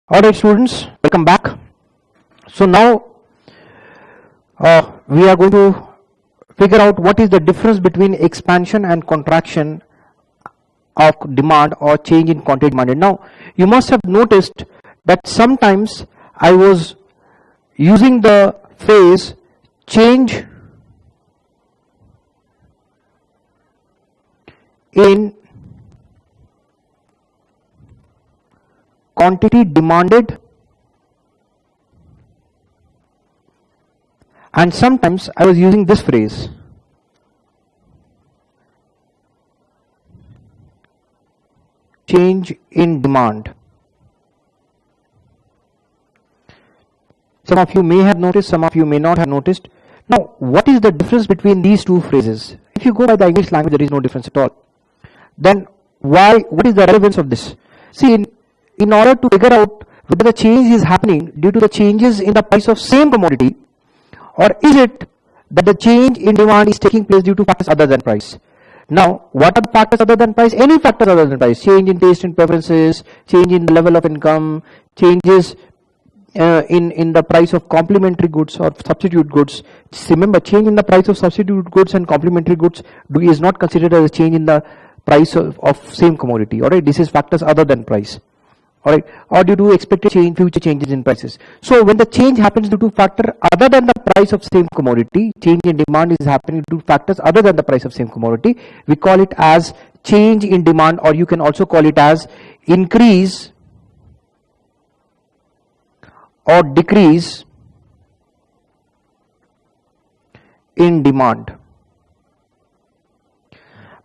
Alright students, welcome back. So now we are going to figure out what is the difference between expansion and contraction of demand or change in quantity demanded. Now you must have noticed that sometimes I was using the phrase change in quantity demanded, and sometimes I was using this phrase change in demand. Some of you may have noticed, some of you may not have noticed. Now what is the difference between these two phrases? If you go by the English language, there is no difference at all. Then what is the relevance of this? See, in order to figure out whether the change is happening due to the changes in the price of same commodity, or is it that the change in demand is taking place due to factors other than price. Now what are the factors other than price? Any factors other than price. Change in taste and preferences, change in the level of income, changes in the price of complementary goods or substitute goods. Just remember, change in the price of substitute goods and complementary goods is not considered as a change in the price of same commodity. Alright, this is factors other than price. Alright, or due to expected change, future changes in prices. So when the change happens due to factor other than the price of same commodity, change in demand is happening due to factors other than the price of same commodity, we call it as change in demand, or you can also call it as increase or decrease in demand.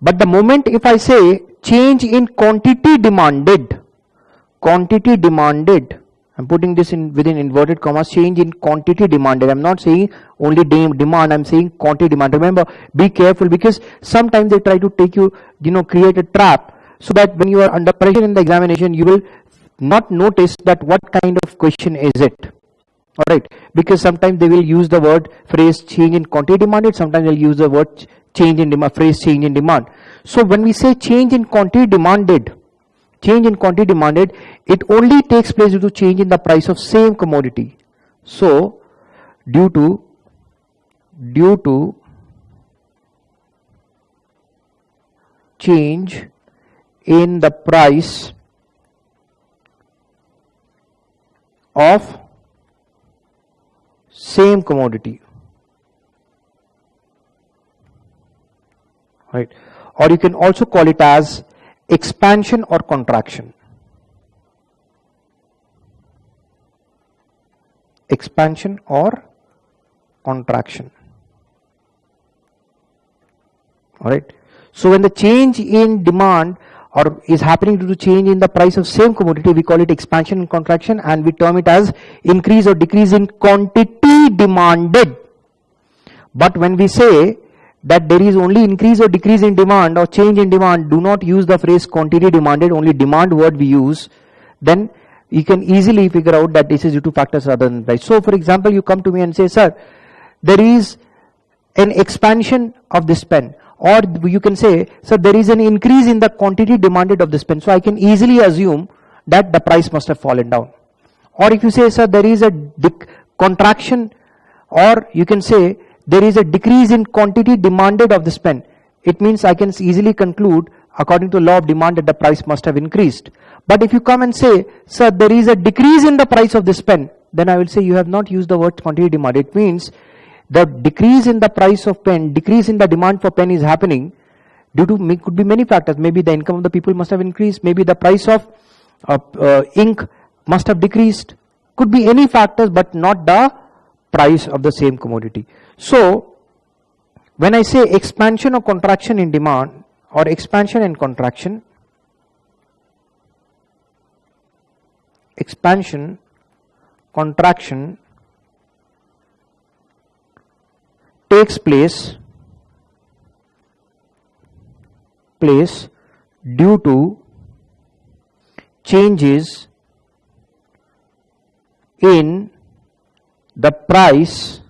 But the moment if I say change in quantity demanded, I'm putting this in within inverted commas, change in quantity demanded. I'm not saying only demand, I'm saying quantity demand. Remember, be careful, because sometimes they try to take you, create a trap, so that when you are under pressure in the examination, you will not notice that what kind of question is it. Alright, because sometimes they will use the word phrase change in quantity demanded, sometimes they'll use the word change in demand, phrase change in demand. So when we say change in quantity demanded, it only takes place due to change in the price of same commodity. So due to change in the price of same commodity, right? Or you can also call it as expansion or contraction. Expansion or contraction. Alright. So when the change in demand or is happening due to change in the price of same commodity, we call it expansion and contraction, and we term it as increase or decrease in quantity demanded. But when we say that there is only increase or decrease in demand or change in demand, do not use the phrase quantity demanded, only demand word we use, then you can easily figure out that this is due to factors other than price. So for example, you come to me and say, sir, there is an expansion of this pen, or you can say, sir, there is an increase in the quantity demanded of this pen. So I can easily assume that the price must have fallen down. Or if you say, sir, there is a contraction, or you can say there is a decrease in quantity demanded of this pen, it means I can easily conclude according to law of demand that the price must have increased. But if you come and say, sir, there is a decrease in the price of this pen, then I will say you have not used the word quantity demanded. It means the decrease in the price of pen, decrease in the demand for pen is happening due to, could be many factors. Maybe the income of the people must have increased, maybe the price of ink must have decreased, could be any factors, but not the price of the same commodity. So when I say expansion or contraction in demand, or expansion and contraction, expansion, contraction takes place due to changes in the price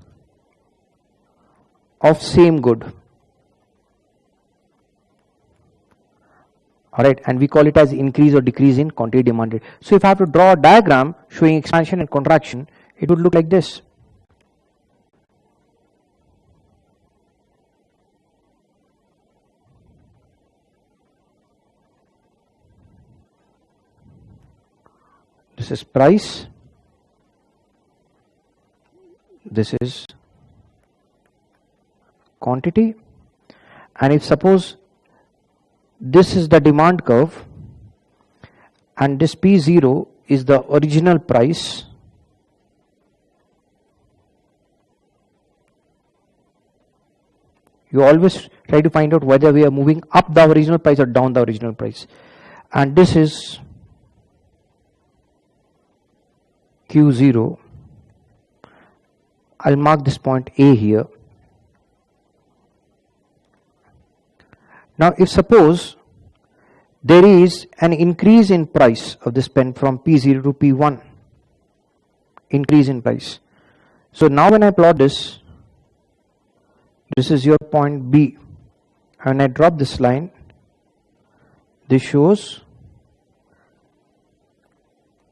of same good. Alright, and we call it as increase or decrease in quantity demanded. So if I have to draw a diagram showing expansion and contraction, it would look like this. This is price, this is quantity, and if suppose this is the demand curve and this P0 is the original price, you always try to find out whether we are moving up the original price or down the original price, and this is Q0. I'll mark this point A here. Now if suppose there is an increase in price of this pen from P0 to P1, increase in price. So now when I plot this, this is your point B, and I drop this line, this shows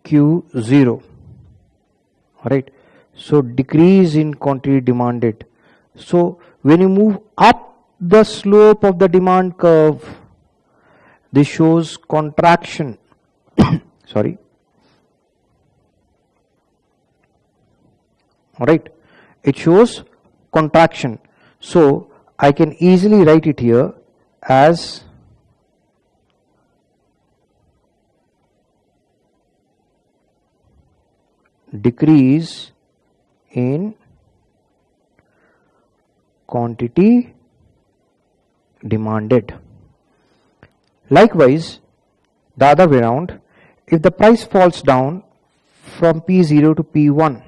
Q0. Alright, so decrease in quantity demanded. So when you move up the slope of the demand curve, this shows contraction. Sorry. Alright, it shows contraction. So I can easily write it here as decrease in quantity demanded. Likewise, the other way around, if the price falls down from P0 to P1,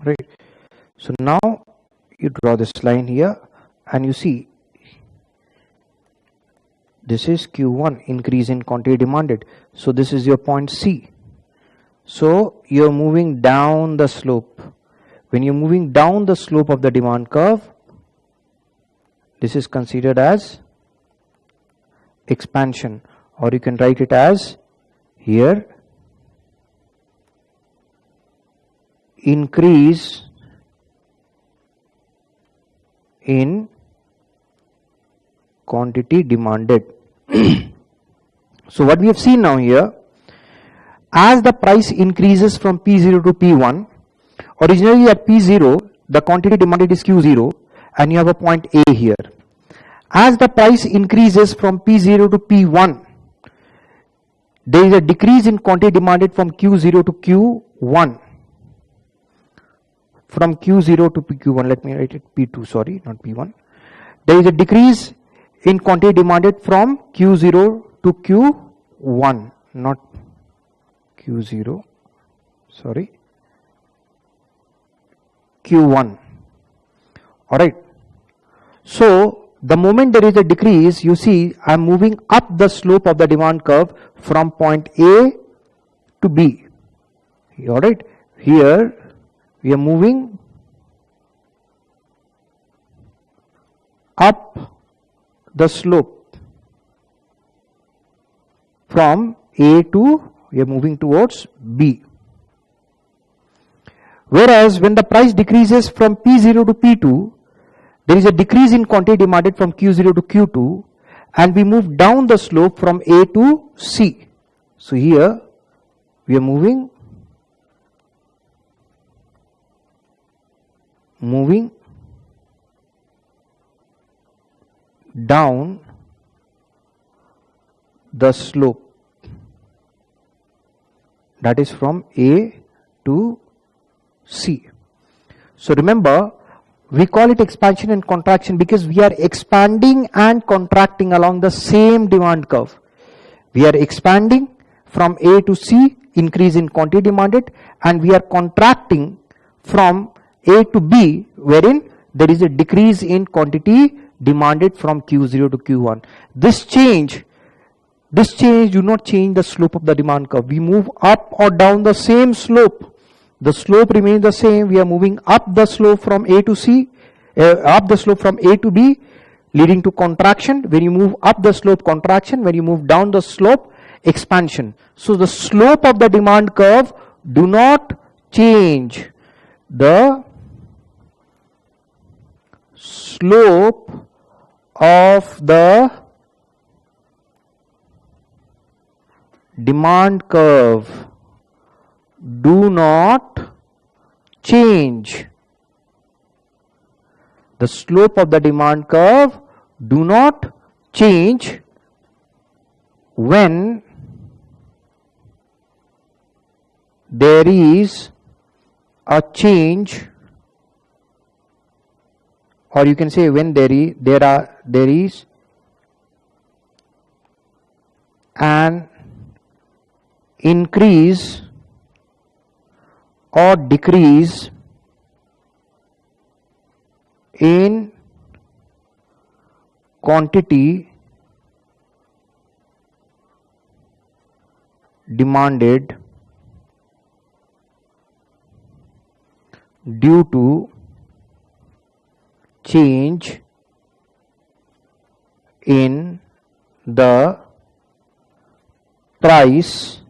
right? So now you draw this line here and you see this is Q1, increase in quantity demanded. So this is your point C. So you're moving down the slope. When you're moving down the slope of the demand curve, this is considered as expansion, or you can write it as here increase in quantity demanded. So what we have seen now here, as the price increases from P0 to P1, originally at P0 the quantity demanded is Q0 and you have a point A here. As the price increases from P0 to P1, there is a decrease in quantity demanded from Q0 to Q1. From Q0 to Q1, let me write it P2, sorry, not P1. There is a decrease in quantity demanded from Q0 to Q1, not Q0, sorry, Q1. Alright. So the moment there is a decrease, you see I am moving up the slope of the demand curve from point A to B. Alright. Here we are moving up the slope from A to, we are moving towards B. Whereas when the price decreases from P0 to P2, there is a decrease in quantity demanded from Q0 to Q2, and we move down the slope from A to C. So here we are moving down the slope, that is from A to C. So remember, we call it expansion and contraction because we are expanding and contracting along the same demand curve. We are expanding from A to C, increase in quantity demanded, and we are contracting from A to B, wherein there is a decrease in quantity demanded from Q0 to Q1. This change do not change the slope of the demand curve. We move up or down the same slope. The slope remains the same. We are moving up the slope from A to C, up the slope from A to B, leading to contraction. When you move up the slope, contraction. When you move down the slope, expansion. So the slope of the demand curve do not change. The slope of the demand curve do not change. The slope of the demand curve do not change when there is a change, or you can say when there is an increase or decrease in quantity demanded due to change in the price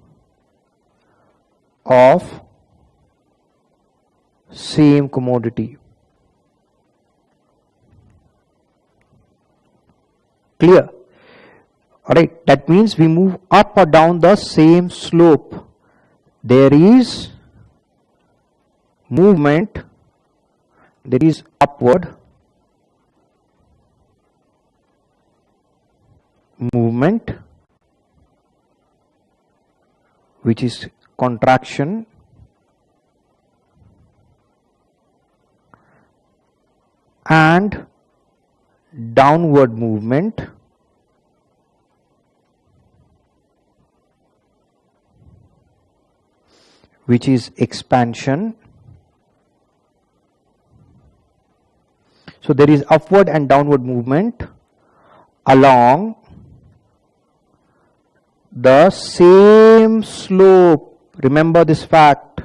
of same commodity. Clear? Alright, that means we move up or down the same slope. There is movement, there is upward movement, which is contraction, and downward movement, which is expansion. So there is upward and downward movement along the same slope. Remember this fact.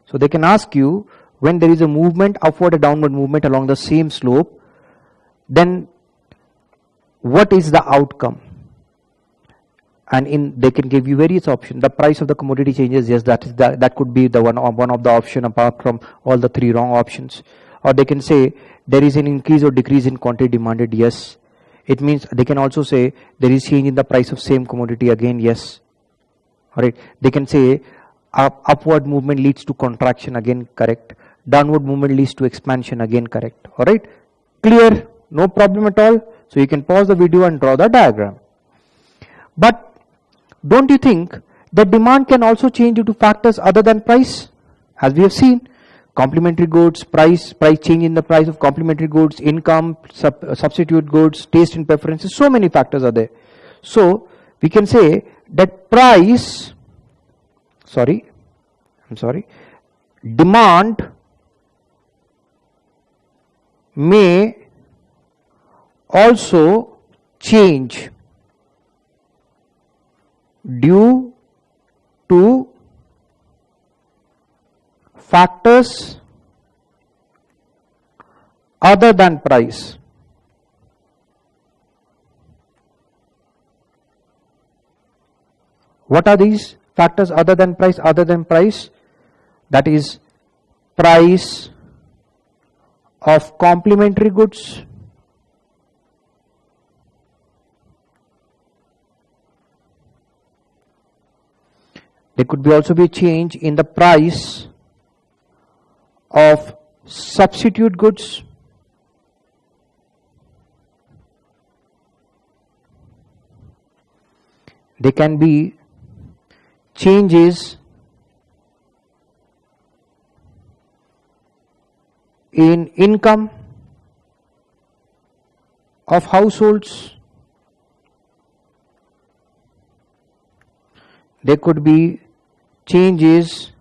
So they can ask you, when there is a movement, upward or downward movement along the same slope, then what is the outcome? And they can give you various options. The price of the commodity changes, yes, that could be the one of the option apart from all the three wrong options. Or they can say there is an increase or decrease in quantity demanded, yes. It means they can also say there is change in the price of same commodity, again, yes. Alright, they can say upward movement leads to contraction, again, correct. Downward movement leads to expansion, again, correct. Alright, clear, no problem at all. So you can pause the video and draw the diagram. But don't you think that demand can also change due to factors other than price? As we have seen, complementary goods, price change in the price of complementary goods, income, substitute goods, taste and preferences, so many factors are there. So we can say that demand may also change due to factors other than price. What are these factors other than price? Other than price, that is price of complementary goods, there could be also be a change in the price of substitute goods, there can be changes in income of households, there could be changes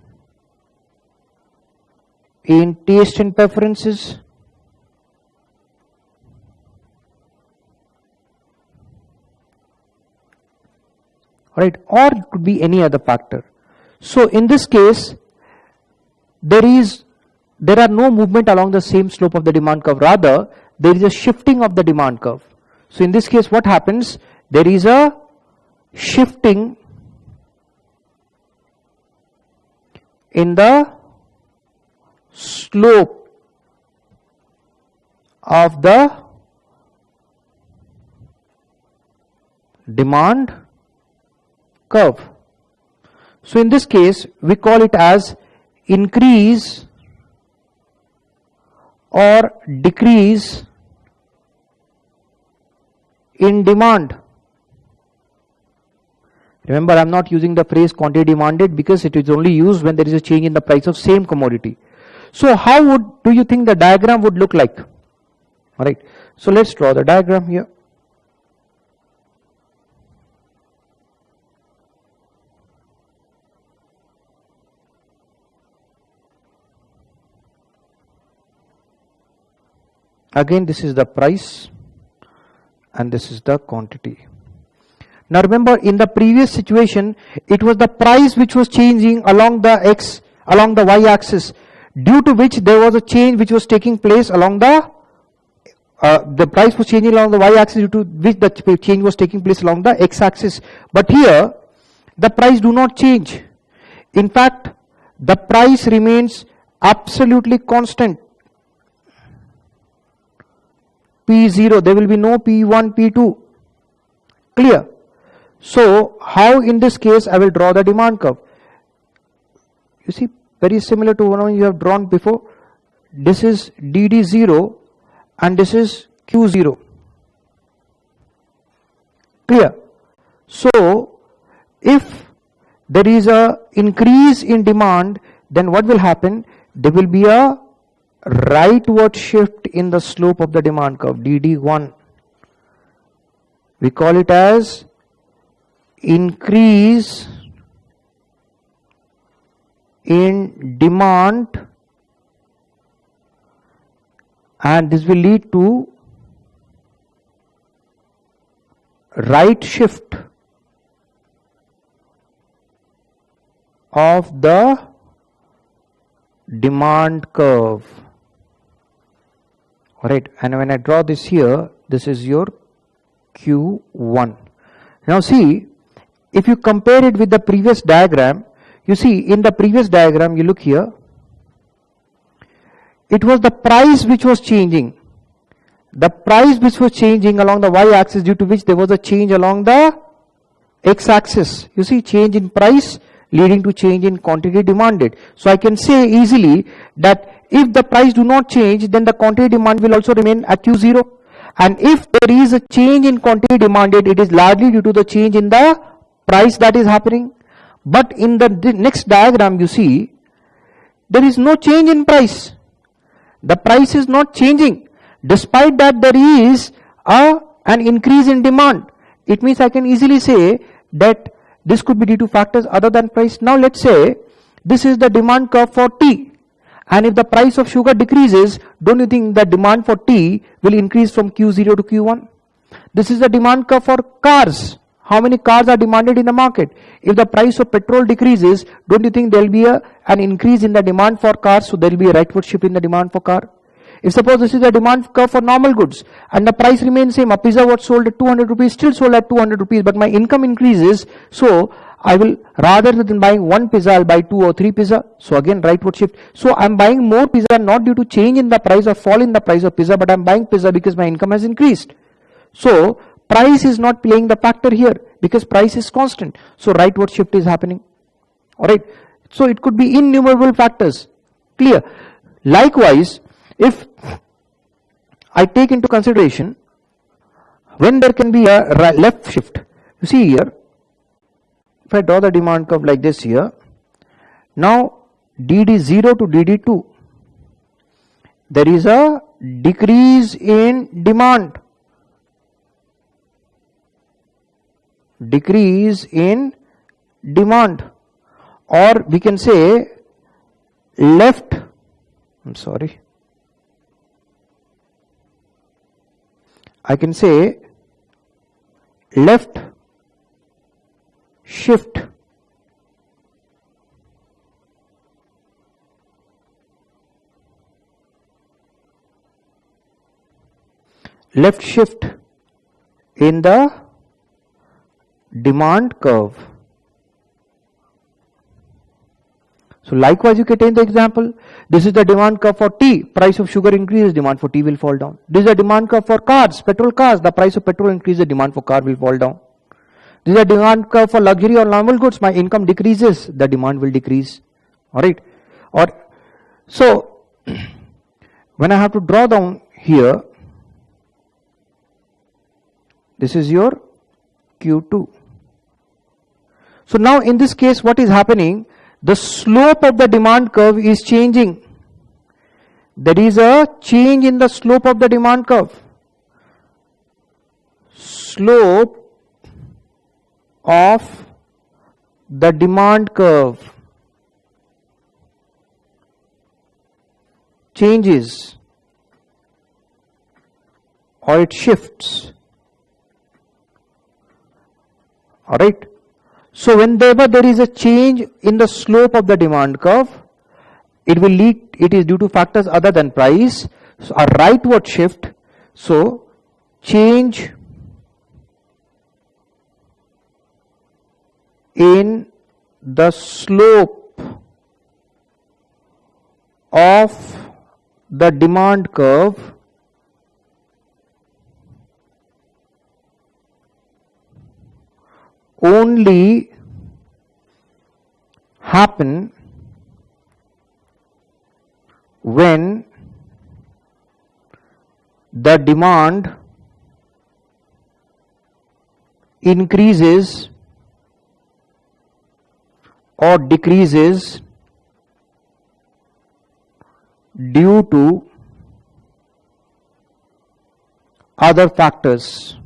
in taste and preferences, right, or it could be any other factor. So in this case, there are no movement along the same slope of the demand curve, rather there is a shifting of the demand curve. So in this case, what happens? There is a shifting in the slope of the demand curve. So in this case, we call it as increase or decrease in demand. Remember, I am not using the phrase quantity demanded because it is only used when there is a change in the price of same commodity. So how do you think the diagram would look like? Alright, so let's draw the diagram here. Again, this is the price and this is the quantity. Now remember, in the previous situation, it was the price which was changing along the y-axis, due to which there was a change which was taking place along the price was changing along the y-axis, due to which the change was taking place along the x-axis. But here, the price do not change. In fact, the price remains absolutely constant. P0, there will be no P1, P2. Clear? So, how in this case I will draw the demand curve? You see, very similar to one you have drawn before. This is DD0 and this is Q0. Clear? So, if there is a increase in demand, then what will happen? There will be a rightward shift in the slope of the demand curve, DD1. We call it as increase in demand, and this will lead to right shift of the demand curve. Alright, and when I draw this here, this is your Q1. Now see, if you compare it with the previous diagram, you see in the previous diagram, you look here, it was the price which was changing. The price which was changing along the y-axis, due to which there was a change along the x-axis. You see, change in price leading to change in quantity demanded. So I can say easily that if the price do not change, then the quantity demand will also remain at Q0. And if there is a change in quantity demanded, it is largely due to the change in the price that is happening. But in the next diagram, you see, there is no change in price. The price is not changing. Despite that, there is an increase in demand. It means I can easily say that this could be due to factors other than price. Now let's say this is the demand curve for tea. And if the price of sugar decreases, don't you think the demand for tea will increase from Q0 to Q1? This is the demand curve for cars. How many cars are demanded in the market? If the price of petrol decreases, don't you think there will be an increase in the demand for cars? So there will be a rightward shift in the demand for car. If suppose this is the demand curve for normal goods and the price remains same, a pizza was sold at 200 rupees, still sold at 200 rupees, but my income increases, so I will, rather than buying one pizza, I'll buy 2 or 3 pizza. So again, rightward shift. So I'm buying more pizza not due to change in the price or fall in the price of pizza, but I'm buying pizza because my income has increased. So price is not playing the factor here because price is constant. So rightward shift is happening. Alright. So it could be innumerable factors. Clear? Likewise, if I take into consideration when there can be a left shift, you see here, if I draw the demand curve like this here, now DD0 to DD2, there is a decrease in demand. Decrease in demand, or we can say left, I can say left shift left shift in the demand curve. So likewise, you can take the example. This is the demand curve for tea. Price of sugar increases, demand for tea will fall down. This is the demand curve for cars, petrol cars. The price of petrol increases, demand for car will fall down. This is a demand curve for luxury or normal goods. My income decreases, the demand will decrease. Alright. Or so when I have to draw down here, this is your Q2. So now in this case, what is happening? The slope of the demand curve is changing. There is a change in the slope of the demand curve. Slope of the demand curve changes or it shifts. Alright. So whenever there is a change in the slope of the demand curve, it is due to factors other than price. So a rightward shift. So change in the slope of the demand curve only happen when the demand increases or decreases due to other factors.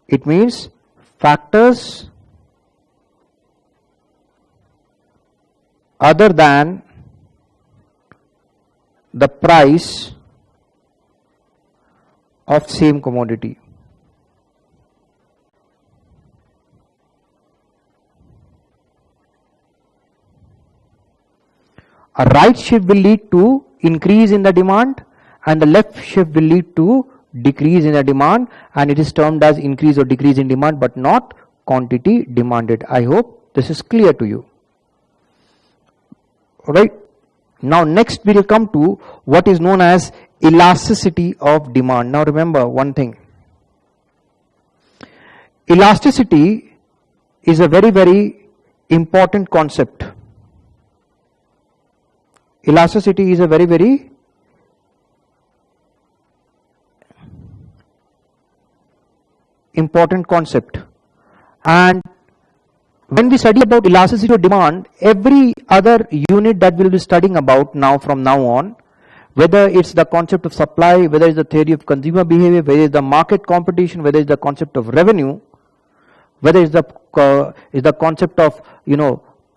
It means factors other than the price of same commodity. A right shift will lead to increase in the demand and the left shift will lead to decrease in the demand, and it is termed as increase or decrease in demand but not quantity demanded. I hope this is clear to you. Alright. Now next we will come to what is known as elasticity of demand. Now remember one thing. Elasticity is a very, very important concept. Elasticity is a very, very important concept. And when we study about elasticity of demand, every other unit that we'll be studying about now from now on, whether it's the concept of supply, whether it's the theory of consumer behavior, whether it's the market competition, whether it's the concept of revenue, whether it's the concept of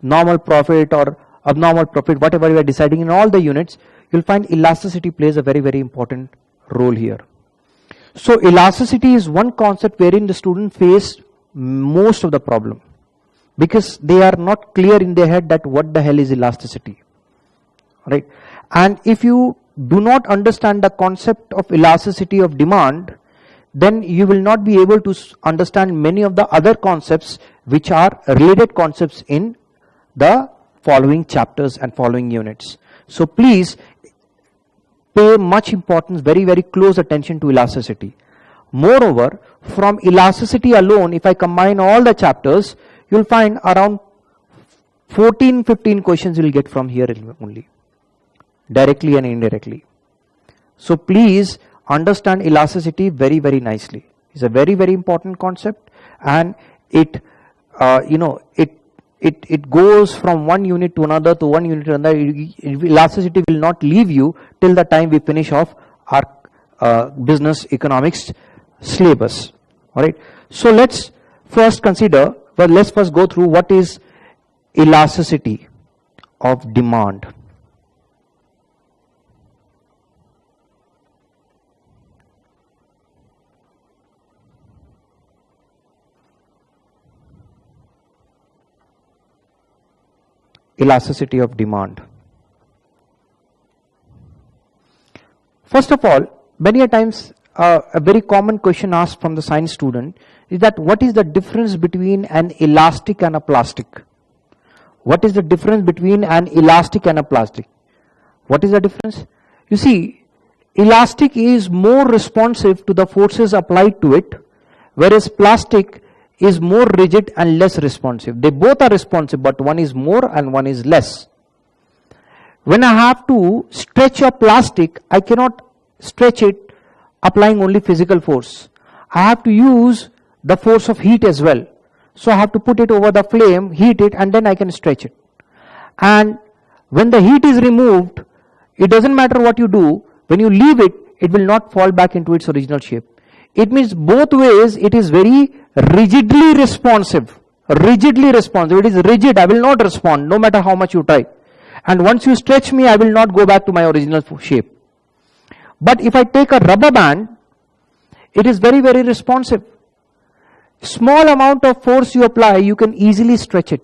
normal profit or abnormal profit, whatever we are deciding in all the units, you'll find elasticity plays a very, very important role here. So elasticity is one concept wherein the student face most of the problem, because they are not clear in their head that what the hell is elasticity, right? And if you do not understand the concept of elasticity of demand, then you will not be able to understand many of the other concepts which are related concepts in the following chapters and following units. So please pay much importance, very, very close attention to elasticity. Moreover, from elasticity alone, if I combine all the chapters, you'll find around 14-15 questions you'll get from here only, directly and indirectly. So please understand elasticity very, very nicely. It's a very, very important concept, and it goes from one unit to another, to one unit to another. Elasticity will not leave you till the time we finish off our business economics syllabus. All right. So let's first consider. Well, let's first go through what is elasticity of demand. Elasticity of demand. First of all, many a times a very common question asked from the science student is that what is the difference between an elastic and a plastic? What is the difference between an elastic and a plastic? What is the difference? You see, elastic is more responsive to the forces applied to it, whereas plastic is more rigid and less responsive. They both are responsive, but one is more and one is less. When I have to stretch a plastic, I cannot stretch it applying only physical force. I have to use the force of heat as well. So I have to put it over the flame, heat it, and then I can stretch it. And when the heat is removed, it doesn't matter what you do, when you leave it, it will not fall back into its original shape. It means both ways it is very rigidly responsive. Rigidly responsive. It is rigid. I will not respond no matter how much you try. And once you stretch me, I will not go back to my original shape. But if I take a rubber band, it is very, very responsive. Small amount of force you apply, you can easily stretch it.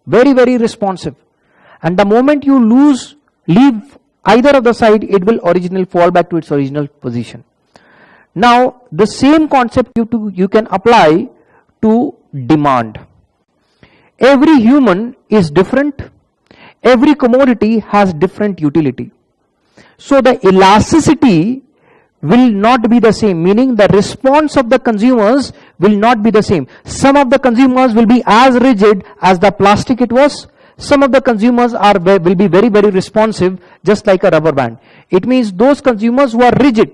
Very, very responsive. And the moment you leave either of the side, it will originally fall back to its original position. Now, the same concept you can apply to demand. Every human is different. Every commodity has different utility. So the elasticity will not be the same, meaning the response of the consumers will not be the same. Some of the consumers will be as rigid as the plastic it was. Some of the consumers will be very, very responsive, just like a rubber band. It means those consumers who are rigid,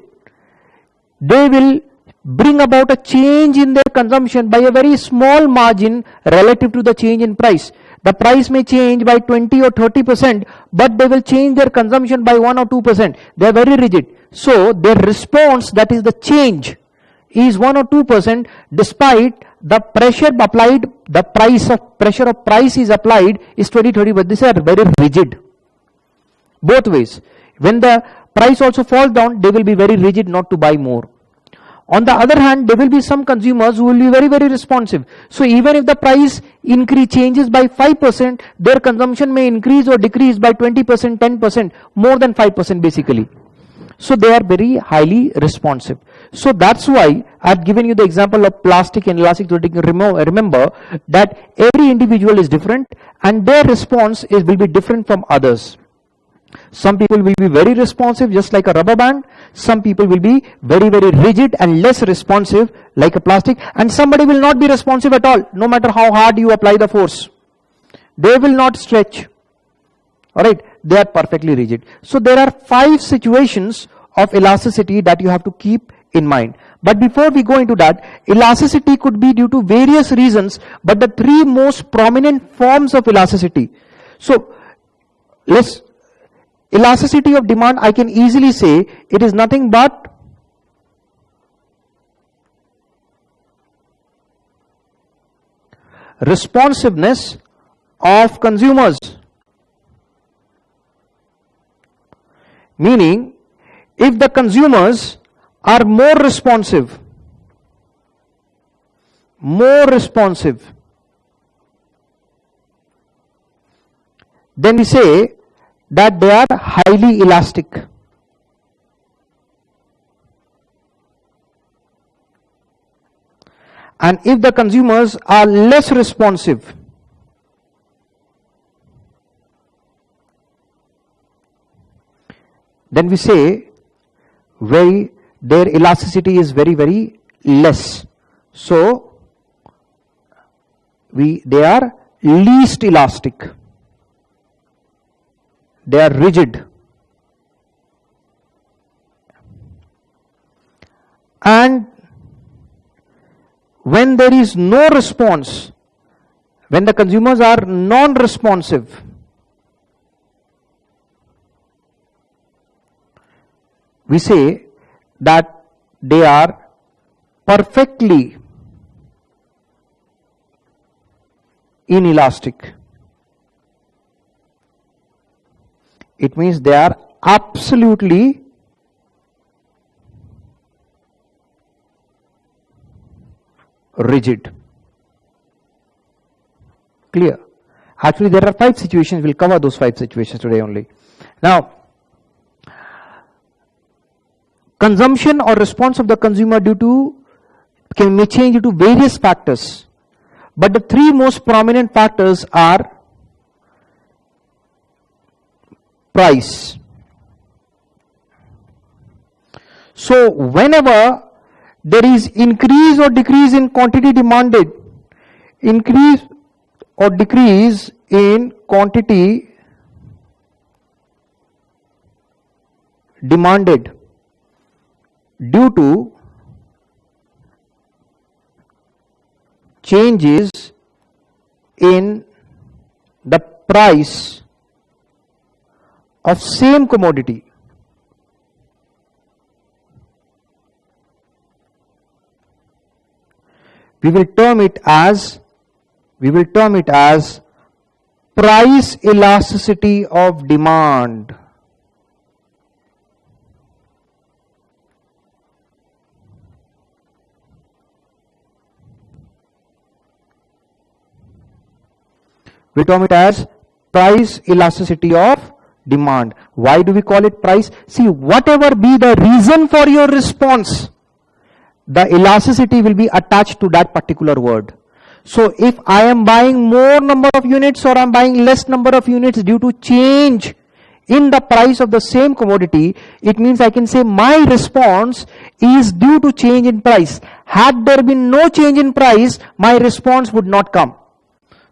they will bring about a change in their consumption by a very small margin relative to the change in price. The price may change by 20 or 30%, but they will change their consumption by 1 or 2%. They are very rigid. So their response, that is the change, is 1 or 2%, despite the pressure applied, the pressure of price is applied is 20-30%, but these are very rigid. Both ways. When the price also falls down, they will be very rigid not to buy more. On the other hand, there will be some consumers who will be very, very responsive. So even if the price changes by 5%, their consumption may increase or decrease by 20%, 10%, more than 5% basically. So they are very highly responsive. So that's why I've given you the example of plastic and elastic. Remember that every individual is different and their response will be different from others. Some people will be very responsive, just like a rubber band. Some people will be very, very rigid and less responsive, like a plastic. And somebody will not be responsive at all, no matter how hard you apply the force. They will not stretch. Alright, they are perfectly rigid. So there are 5 situations of elasticity that you have to keep in mind. But before we go into that, elasticity could be due to various reasons, but the 3 most prominent forms of elasticity. So elasticity of demand, I can easily say it is nothing but responsiveness of consumers. Meaning, if the consumers are more responsive, then we say that they are highly elastic. And if the consumers are less responsive, then we say their elasticity is very, very less. So they are least elastic. They are rigid. And when there is no response, when the consumers are non-responsive, we say that they are perfectly inelastic. It means they are absolutely rigid. Clear? Actually, there are 5 situations. We'll cover those 5 situations today only. Now, consumption or response of the consumer may change due to various factors, but the three most prominent factors are price. So whenever there is increase or decrease in quantity demanded, increase or decrease in quantity demanded due to changes in the price of same commodity, we will term it as price elasticity of demand. We term it as price elasticity of demand. Why do we call it price? See, whatever be the reason for your response, the elasticity will be attached to that particular word. So if I am buying more number of units or I am buying less number of units due to change in the price of the same commodity, it means I can say my response is due to change in price. Had there been no change in price, my response would not come.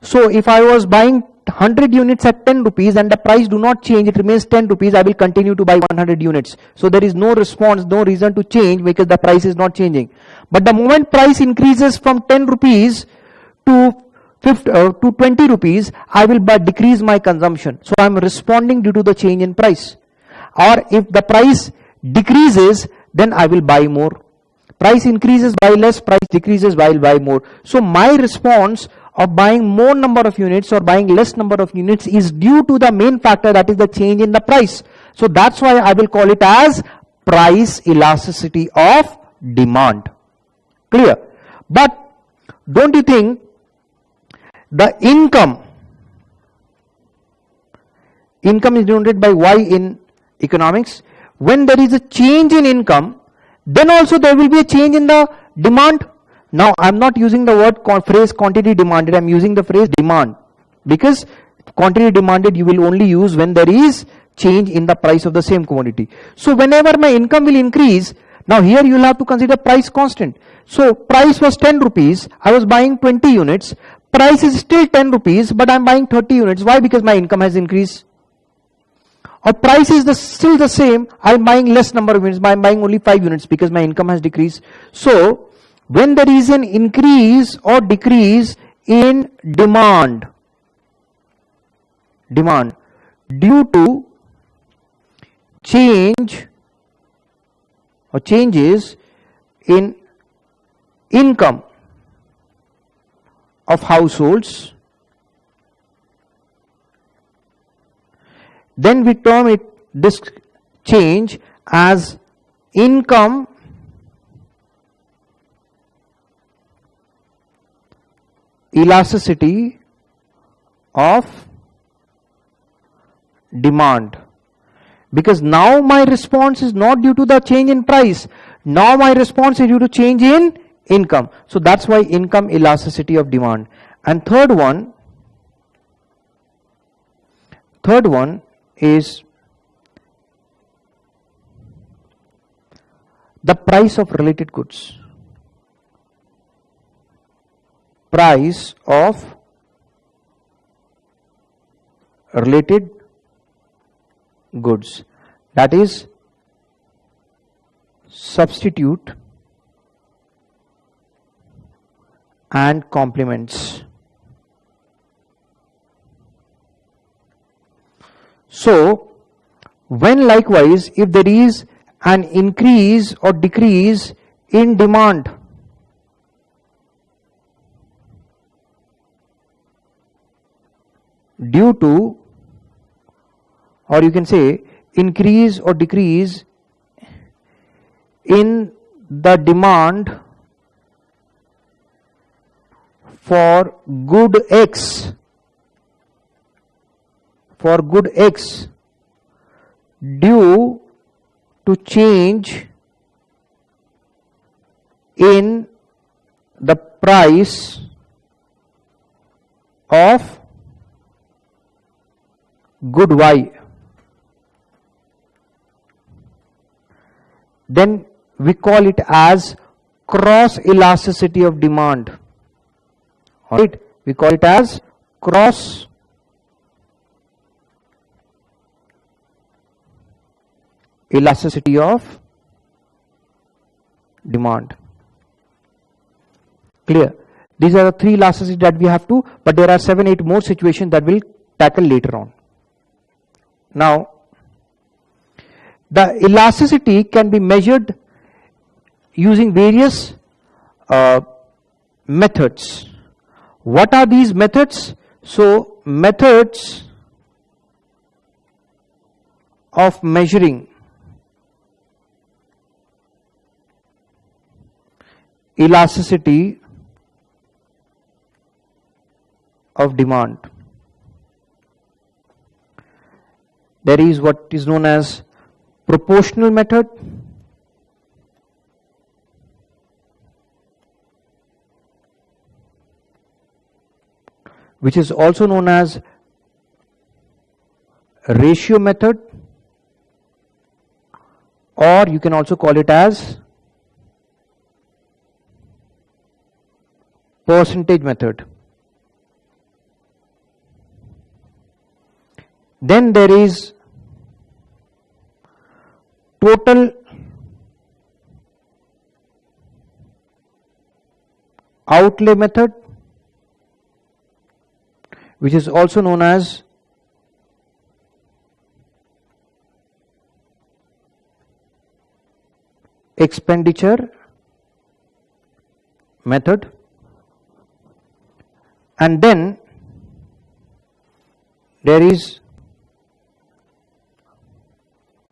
So if I was buying 100 units at 10 rupees and the price do not change, it remains 10 rupees, I will continue to buy 100 units. So there is no response, no reason to change because the price is not changing. But the moment price increases from 10 rupees to 20 rupees, I will decrease my consumption. So I am responding due to the change in price. Or if the price decreases, then I will buy more. Price increases, buy less, price decreases, I will buy more. So my response of buying more number of units or buying less number of units is due to the main factor, that is the change in the price. So that's why I will call it as price elasticity of demand. Clear? But don't you think the income is denoted by Y in economics? When there is a change in income, then also there will be a change in the demand. Now I am not using the phrase quantity demanded, I am using the phrase demand, because quantity demanded you will only use when there is change in the price of the same commodity. So whenever my income will increase, now here you will have to consider price constant. So price was 10 rupees, I was buying 20 units, price is still 10 rupees, but I am buying 30 units. Why? Because my income has increased. Or price is still the same, I am buying less number of units, I am buying only 5 units because my income has decreased. So when there is an increase or decrease in demand due to change or changes in income of households, then we term this change as income elasticity of demand. Because now my response is not due to the change in price, now my response is due to change in income. So that's why income elasticity of demand. And third one is the price of related goods. Price of related goods, that is substitute and complements. So when likewise if there is an increase or decrease in demand due to, or you can say increase or decrease in the demand for good X, due to change in the price of good Y, then we call it as cross elasticity of demand. Alright, we call it as cross elasticity of demand. Clear? These are the three elasticities that we have to, but there are 7-8 more situations that we'll tackle later on. Now, the elasticity can be measured using various methods. What are these methods? So, methods of measuring elasticity of demand. There is what is known as proportional method, which is also known as ratio method, or you can also call it as percentage method. Then there is total outlay method, which is also known as expenditure method, and then there is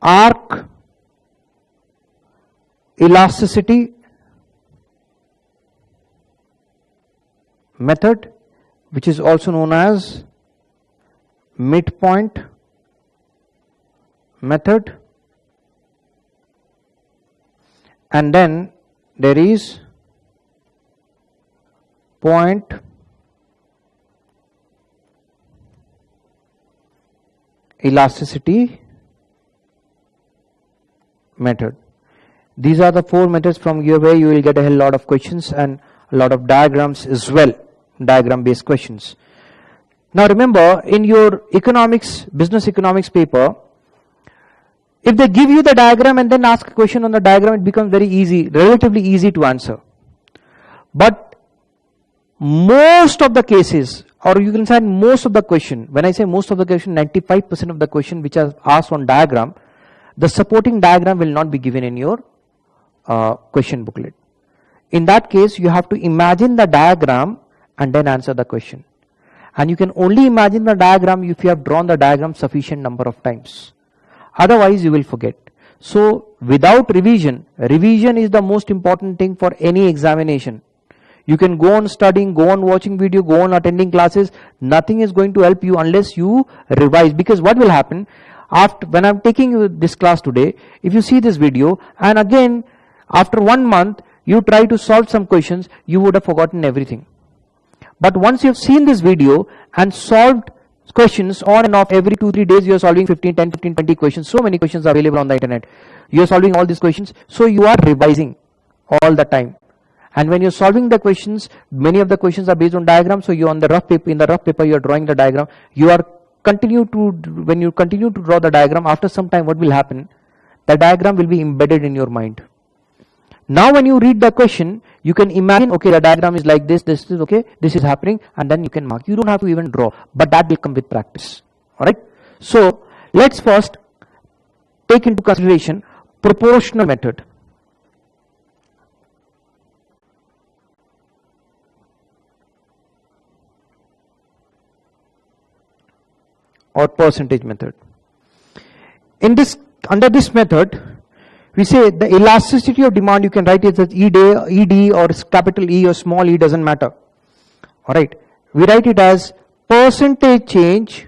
arc elasticity method, which is also known as midpoint method, and then there is point elasticity method. These are the 4 methods. From here where you will get a hell lot of questions and a lot of diagrams as well, diagram based questions. Now remember, in your economics, business economics paper, if they give you the diagram and then ask a question on the diagram, it becomes very easy, relatively easy to answer. But most of the cases, or you can say most of the question, when I say most of the question, 95% of the question which are asked on diagram, the supporting diagram will not be given in your question booklet. In that case, you have to imagine the diagram and then answer the question. And you can only imagine the diagram if you have drawn the diagram sufficient number of times. Otherwise, you will forget. So, without revision, revision is the most important thing for any examination. You can go on studying, go on watching video, go on attending classes. Nothing is going to help you unless you revise. Because what will happen, after when I'm taking you this class today, if you see this video and again after 1 month you try to solve some questions, you would have forgotten everything. But once you have seen this video and solved questions on and off every 2-3 days, you are solving 10, 15, 20 questions. So many questions are available on the internet. You are solving all these questions. So you are revising all the time. And when you're solving the questions, many of the questions are based on diagrams. So you're on the rough paper, in the rough paper you're drawing the diagram. When you continue to draw the diagram, after some time what will happen? The diagram will be embedded in your mind. Now when you read the question, you can imagine, okay, the diagram is like this is okay, this is happening, and then you can mark. You don't have to even draw, but that will come with practice. Alright? So let's first take into consideration proportional method. Or percentage method. Under this method, we say the elasticity of demand, you can write it as ED or capital E or small e, doesn't matter. Alright. We write it as percentage change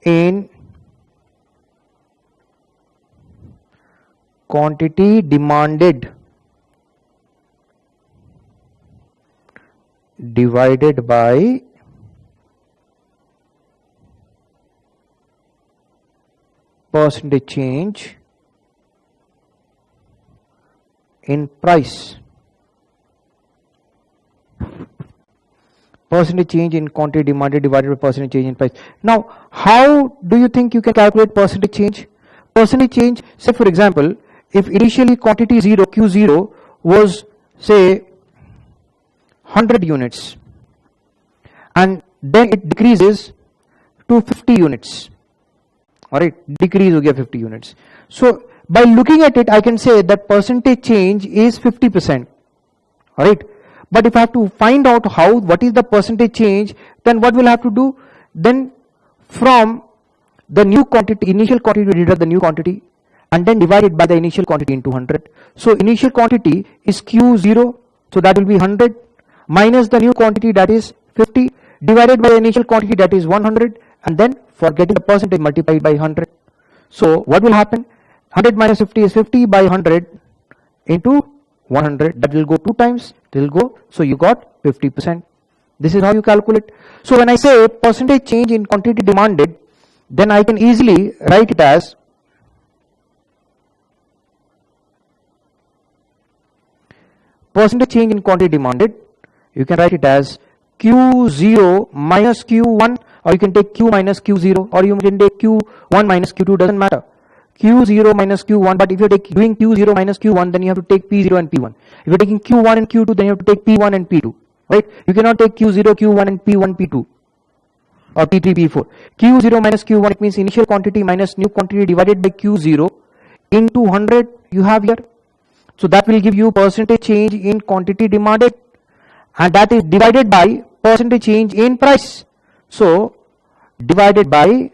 in quantity demanded divided by percentage change in price. Percentage change in quantity demanded divided by percentage change in price. Now, how do you think you can calculate percentage change? Percentage change, say for example, if initially quantity 0, Q0 was say 100 units and then it decreases to 50 units. Alright, decrease हो गया 50 units. So, by looking at it, I can say that percentage change is 50%. Alright, but if I have to find out what is the percentage change, then what will I have to do? Then from the new quantity, initial quantity, deduct the new quantity and then divide it by the initial quantity into 100. So, initial quantity is Q0, so that will be 100 minus the new quantity, that is 50, divided by the initial quantity, that is 100, and then for getting the percentage multiplied by 100. So what will happen? 100 minus 50 is 50 by 100 into 100. That will go 2 times. It will go. So you got 50%. This is how you calculate. So when I say percentage change in quantity demanded, then I can easily write it as percentage change in quantity demanded. You can write it as Q0 minus Q1, or you can take Q minus Q0, or you can take Q1 minus Q2, doesn't matter. Q0 minus Q1, but if you're doing Q0 minus Q1, then you have to take P0 and P1. If you're taking Q1 and Q2, then you have to take P1 and P2, right? You cannot take Q0, Q1 and P1, P2, or P3, P4. Q0 minus Q1, it means initial quantity minus new quantity divided by Q0 into 100 you have here. So that will give you percentage change in quantity demanded, and that is divided by percentage change in price. So divided by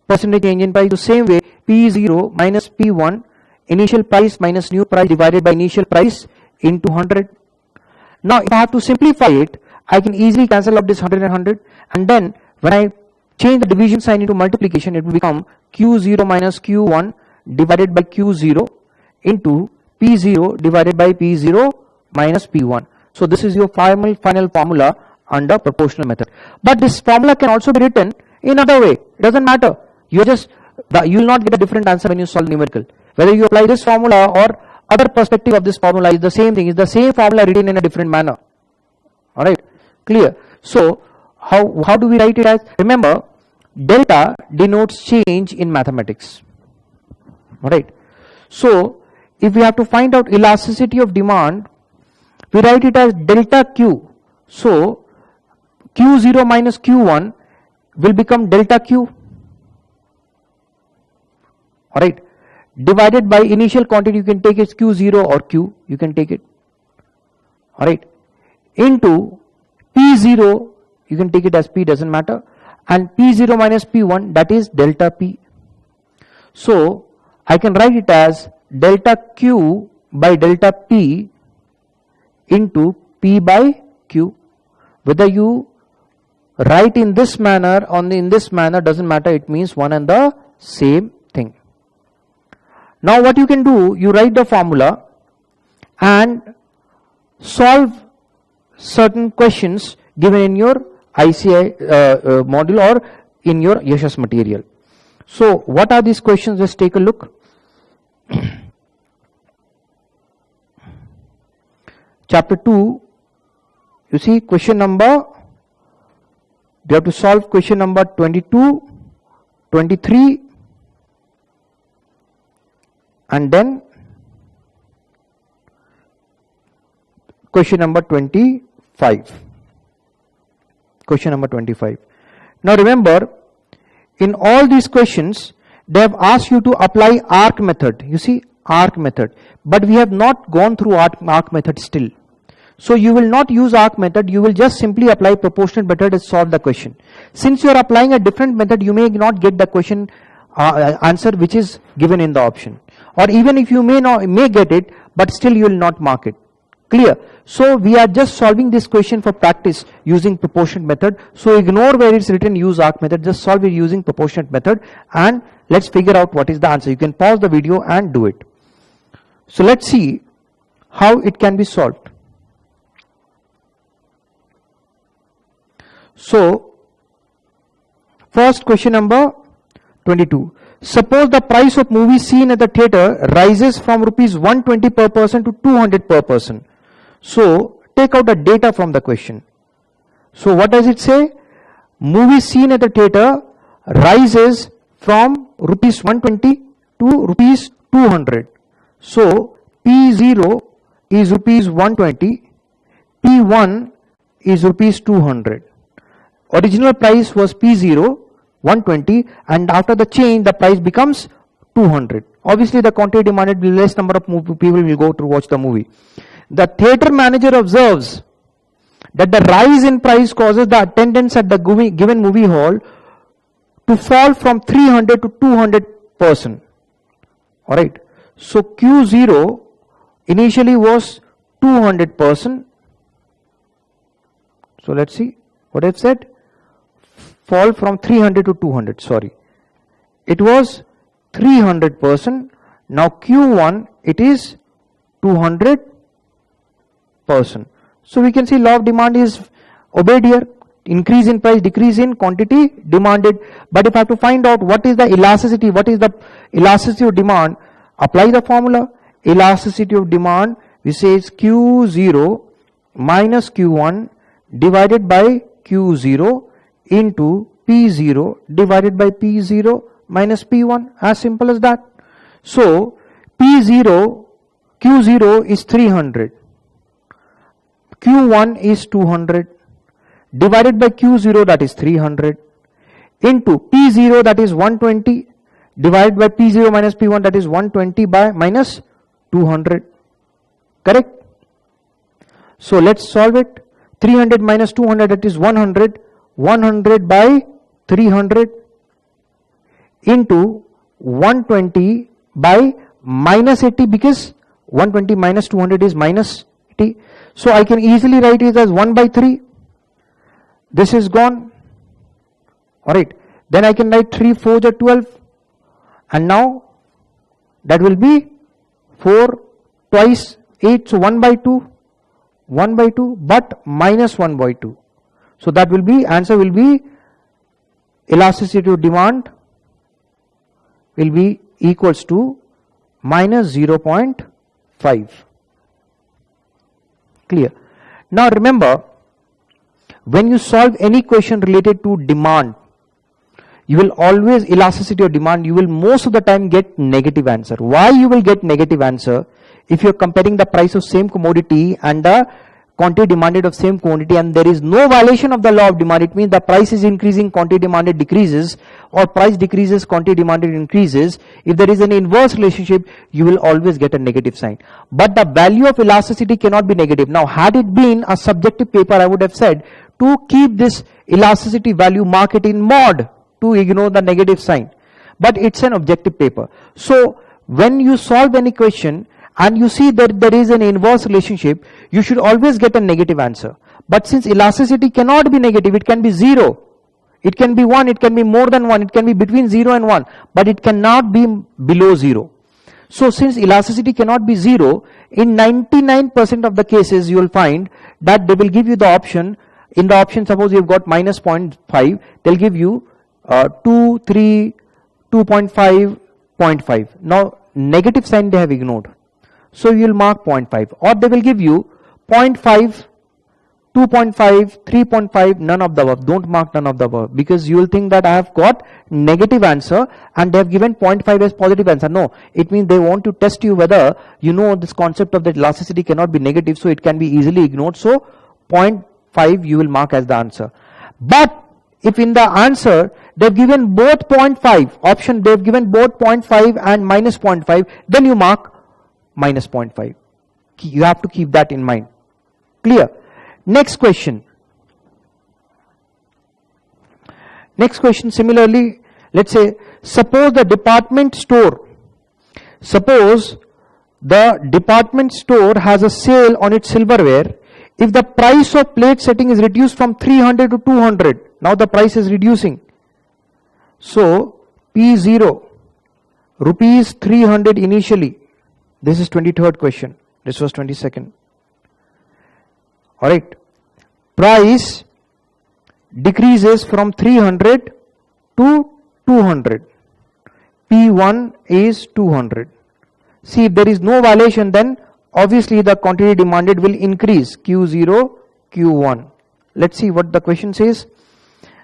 percentage change in price, the same way P0 minus P1, initial price minus new price divided by initial price into 100. Now if I have to simplify it, I can easily cancel out this 100 and 100, and then when I change the division sign into multiplication, it will become Q0 minus Q1 divided by Q0 into P0 divided by P0 minus P1. So this is your final formula under proportional method. But this formula can also be written in other way. It doesn't matter. You will not get a different answer when you solve numerical. Whether you apply this formula or other perspective of this formula is the same thing. It's the same formula written in a different manner. Alright, clear. So how do we write it as? Remember, delta denotes change in mathematics. Alright. So if we have to find out elasticity of demand, we write it as delta Q. So Q0 minus Q1 will become delta Q. Alright. Divided by initial quantity, you can take it Q0 or Q, you can take it. Alright. Into P0, you can take it as P, doesn't matter. And P0 minus P1, that is delta P. So I can write it as delta Q by delta P into P by Q. Whether you write in this manner or in this manner, doesn't matter, it means one and the same thing. Now what you can do, you write the formula and solve certain questions given in your ICI module or in your Yashas material. So what are these questions? Let's take a look. Chapter 2, you see question number, you have to solve question number 22, 23, and then question number 25. Question number 25. Now remember, in all these questions, they have asked you to apply arc method. You see, arc method. But we have not gone through arc method still. So you will not use arc method, you will just simply apply proportional method and solve the question. Since you are applying a different method, you may not get the question answer which is given in the option. Or even if you may get it, but still you will not mark it. Clear? So we are just solving this question for practice using proportionate method. So ignore where it's written use arc method, just solve it using proportionate method, and let's figure out what is the answer. You can pause the video and do it. So let's see how it can be solved. So first question number 22. Suppose the price of movies seen at the theater rises from rupees 120 per person to 200 per person. So take out the data from the question. So what does it say? Movies seen at the theater rises from rupees 120 to rupees 200. So P0 is rupees 120, P1 is rupees 200. Original price was P0, 120, and after the change the price becomes 200. Obviously the quantity demanded, less number of people will go to watch the movie. The theatre manager observes that the rise in price causes the attendance at the given movie hall to fall from 300 to 200 person. Alright. So Q0 initially was 200 person. So let's see what I've said. Fall from 300 to 200, sorry. It was 300 person. Now Q1 it is 200 person. So we can see law of demand is obeyed here. Increase in price, decrease in quantity demanded. But if I have to find out what is the elasticity, what is the elasticity of demand, apply the formula. Elasticity of demand, we say is Q0 minus Q1 divided by Q0 into P0 divided by P0 minus P1. As simple as that. So P0, Q0 is 300. Q1 is 200 divided by Q0, that is 300, into P0, that is 120, divided by P0 minus P1, that is 120 by minus 200. Correct? So let's solve it. 300 minus 200, that is 100. 100 by 300 into 120 by minus 80, because 120 minus 200 is minus 80. So I can easily write it as 1 by 3. This is gone. Alright. Then I can write 3 4s are 12. And now that will be 4 twice 8. So 1 by 2. 1 by 2, but minus 1 by 2. So that will be, answer will be elasticity of demand will be equals to minus 0.5. Clear? Now remember, when you solve any question related to demand, you will always, elasticity of demand, you will most of the time get negative answer. Why you will get negative answer? If you are comparing the price of same commodity and the quantity demanded of same quantity and there is no violation of the law of demand, it means the price is increasing, quantity demanded decreases, or price decreases, quantity demanded increases. If there is an inverse relationship, you will always get a negative sign. But the value of elasticity cannot be negative. Now had it been a subjective paper, I would have said to keep this elasticity value, mark it in mod to ignore the negative sign. But it's an objective paper. So when you solve any question and you see that there is an inverse relationship, you should always get a negative answer. But since elasticity cannot be negative, it can be 0, it can be 1, it can be more than 1, it can be between 0 and 1, but it cannot be below 0. So since elasticity cannot be 0, in 99% of the cases you will find that they will give you the option. In the option, suppose you have got minus 0.5, they'll give you 2, 3, 2.5, 0.5. Now negative sign they have ignored. So you will mark 0.5, or they will give you 0.5, 2.5, 3.5, none of the above. Don't mark none of the above, because you will think that I have got negative answer and they have given 0.5 as positive answer. No, it means they want to test you whether you know this concept of that elasticity cannot be negative, so it can be easily ignored. So 0.5 you will mark as the answer. But if in the answer they have given both 0.5, option they have given both 0.5 and minus 0.5, then you mark minus 0.5. You have to keep that in mind. Clear? Next question. Next question, similarly, let's say, suppose the department store, suppose the department store has a sale on its silverware. If the price of plate setting is reduced from 300 to 200, now the price is reducing. So P0, rupees 300 initially. This is 23rd question. This was 22nd. Alright. Price decreases from 300 to 200. P1 is 200. See, if there is no violation, then obviously the quantity demanded will increase. Q0, Q1. Let's see what the question says.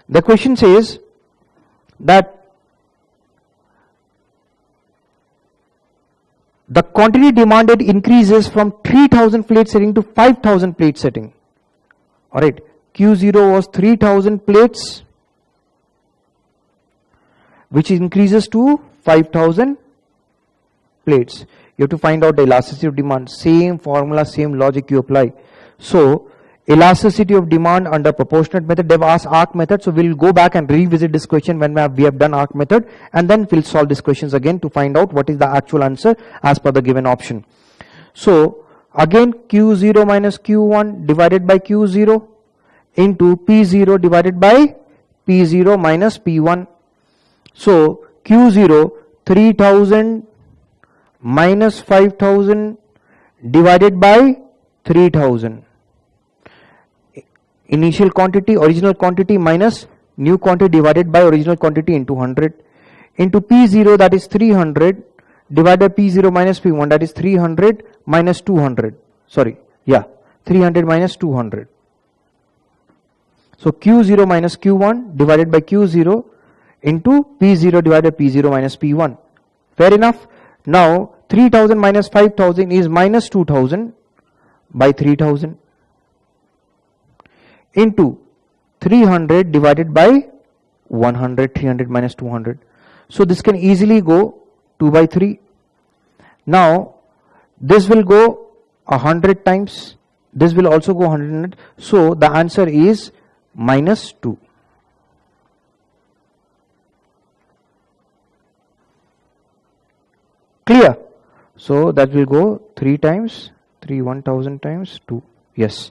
The question says that the quantity demanded increases from 3000 plate setting to 5000 plate setting. Alright, Q0 was 3000 plates, which increases to 5000 plates. You have to find out the elasticity of demand. Same formula, same logic you apply. So, elasticity of demand under proportionate method, they've asked arc method. So, we'll go back and revisit this question when we have done arc method, and then we'll solve these questions again to find out what is the actual answer as per the given option. So, again Q0 minus Q1 divided by Q0 into P0 divided by P0 minus P1. So, Q0 3000 minus 5000 divided by 3000. Initial quantity, original quantity minus new quantity divided by original quantity into 100 into P0, that is 300, divided by P0 minus P1, that is 300 minus 200. Sorry, yeah, 300 minus 200. So Q0 minus Q1 divided by Q0 into P0 divided by P0 minus P1. Fair enough. Now 3000 minus 5000 is minus 2000 by 3000 into 300 divided by 100, 300 minus 200. So this can easily go 2 by 3. Now this will go 100 times, this will also go 100. So the answer is minus 2. Clear? So that will go 3 times, 3 1000 times 2. Yes.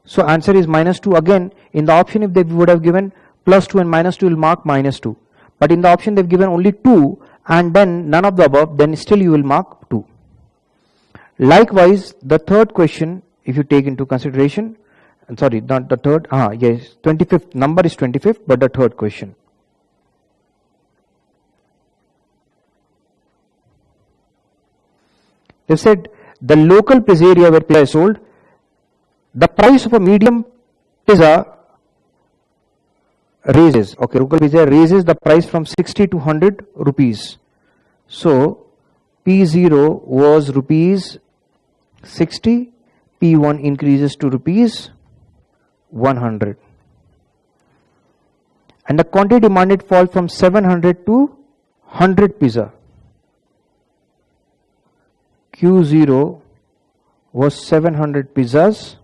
So answer is minus 2. Again, in the option if they would have given plus 2 and minus 2, will mark minus 2. But in the option they've given only 2 and then none of the above, then still you will mark 2. Likewise, the third question, if you take into consideration, sorry, not the third, yes, 25th, number is 25th, but the third question. They said the local pizzeria where pizza is sold, the price of a medium pizza raises. Okay, local pizza raises the price from 60 to 100 rupees. So P0 was rupees 60, P1 increases to rupees 100. And the quantity demanded fall from 700 to 100 pizza. Q0 was 700 pizzas,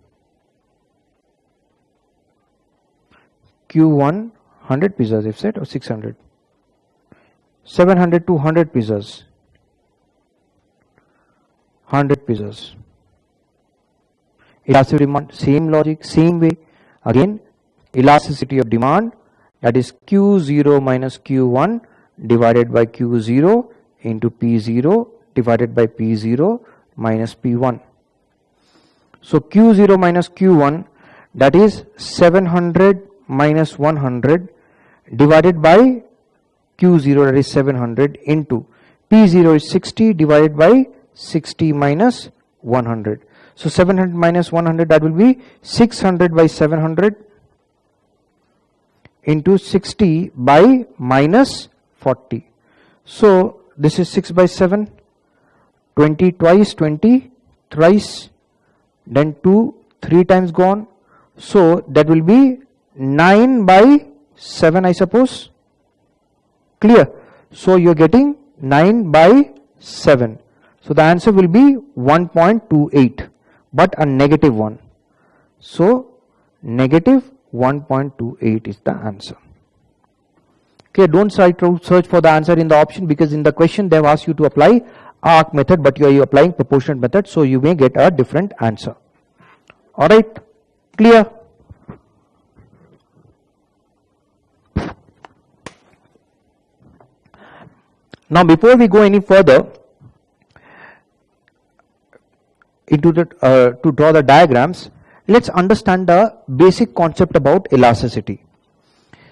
Q1 100 pizzas, if said, or 600. 700 to 100 pizzas. 100 pizzas. Elasticity of demand, same logic, same way. Again, elasticity of demand, that is Q0 minus Q1 divided by Q0 into P0 divided by P0 minus P1. So Q0 minus Q1, that is 700 minus 100 divided by Q0, that is 700, into P0 is 60 divided by 60 minus 100. So 700 minus 100, that will be 600 by 700 into 60 by minus 40. So this is 6 by 7, 20 twice, 20 thrice, then 2 3 times gone. So that will be 9 by 7, I suppose. Clear? So you are getting 9 by 7. So the answer will be 1.28, but a negative one. So negative 1.28 is the answer. Okay, don't try to search for the answer in the option, because in the question they have asked you to apply arc method, but you are applying proportionate method, so you may get a different answer. All right, clear? Now, before we go any further into to draw the diagrams, let's understand the basic concept about elasticity.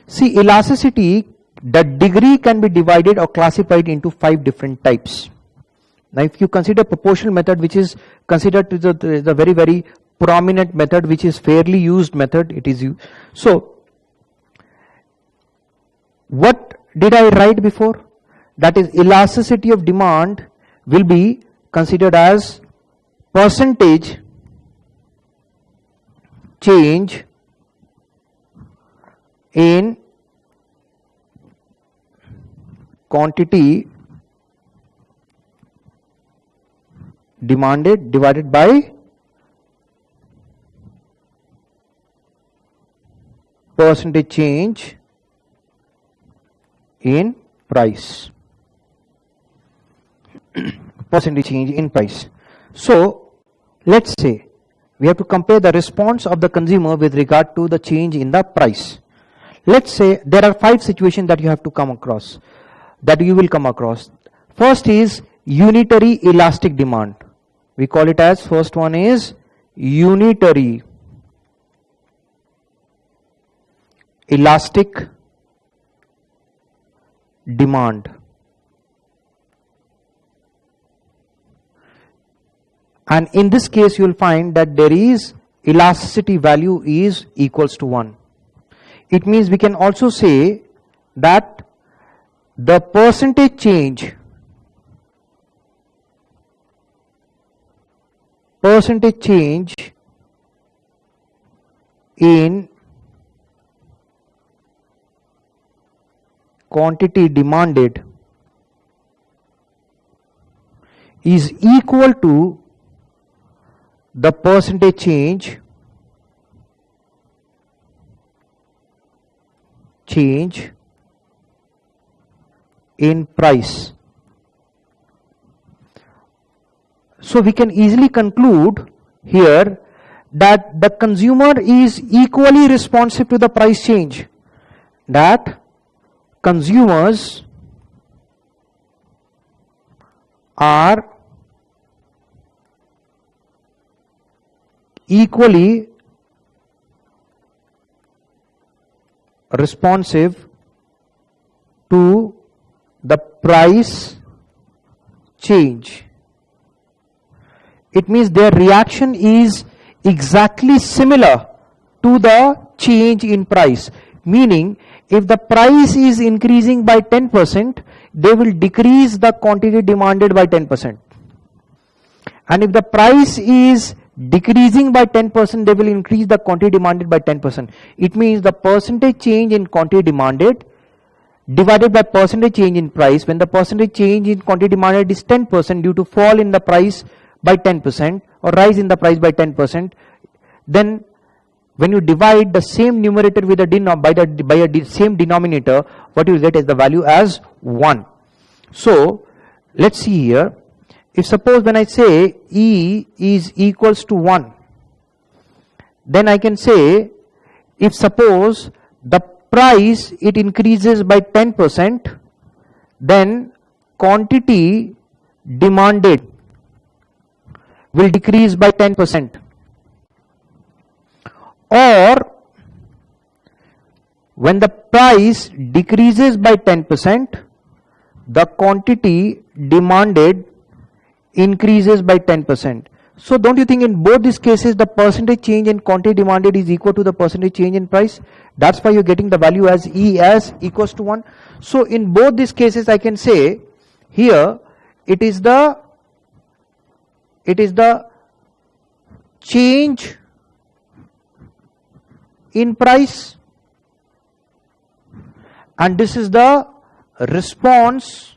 See, elasticity, the degree can be divided or classified into 5 different types. Now, if you consider proportional method, which is considered to the very, very prominent method, which is fairly used method, it is used. So, what did I write before? That is, elasticity of demand will be considered as percentage change in quantity demanded divided by percentage change in price. Percentage change in price. So, let's say we have to compare the response of the consumer with regard to the change in the price. Let's say there are 5 situations that you have to come across, that you will come across. First is unitary elastic demand. We call it as, first one is unitary elastic demand. And in this case, you will find that there is elasticity value is equals to 1. It means we can also say that the percentage change in quantity demanded is equal to the percentage change in price. So we can easily conclude here that the consumer is equally responsive to the price change, that consumers are equally responsive to the price change. It means their reaction is exactly similar to the change in price. Meaning, if the price is increasing by 10%, they will decrease the quantity demanded by 10%. And if the price is decreasing by 10%, they will increase the quantity demanded by 10%. It means the percentage change in quantity demanded divided by percentage change in price. When the percentage change in quantity demanded is 10% due to fall in the price by 10% or rise in the price by 10%, then when you divide the same numerator with a same denominator, what you will get is the value as 1. So, let's see here. If suppose when I say E is equals to 1, then I can say, if suppose the price it increases by 10%, then quantity demanded will decrease by 10%. Or when the price decreases by 10%, the quantity demanded increases by 10%. So don't you think in both these cases the percentage change in quantity demanded is equal to the percentage change in price? That's why you're getting the value as E as equals to 1. So in both these cases I can say here it is the change in price and this is the response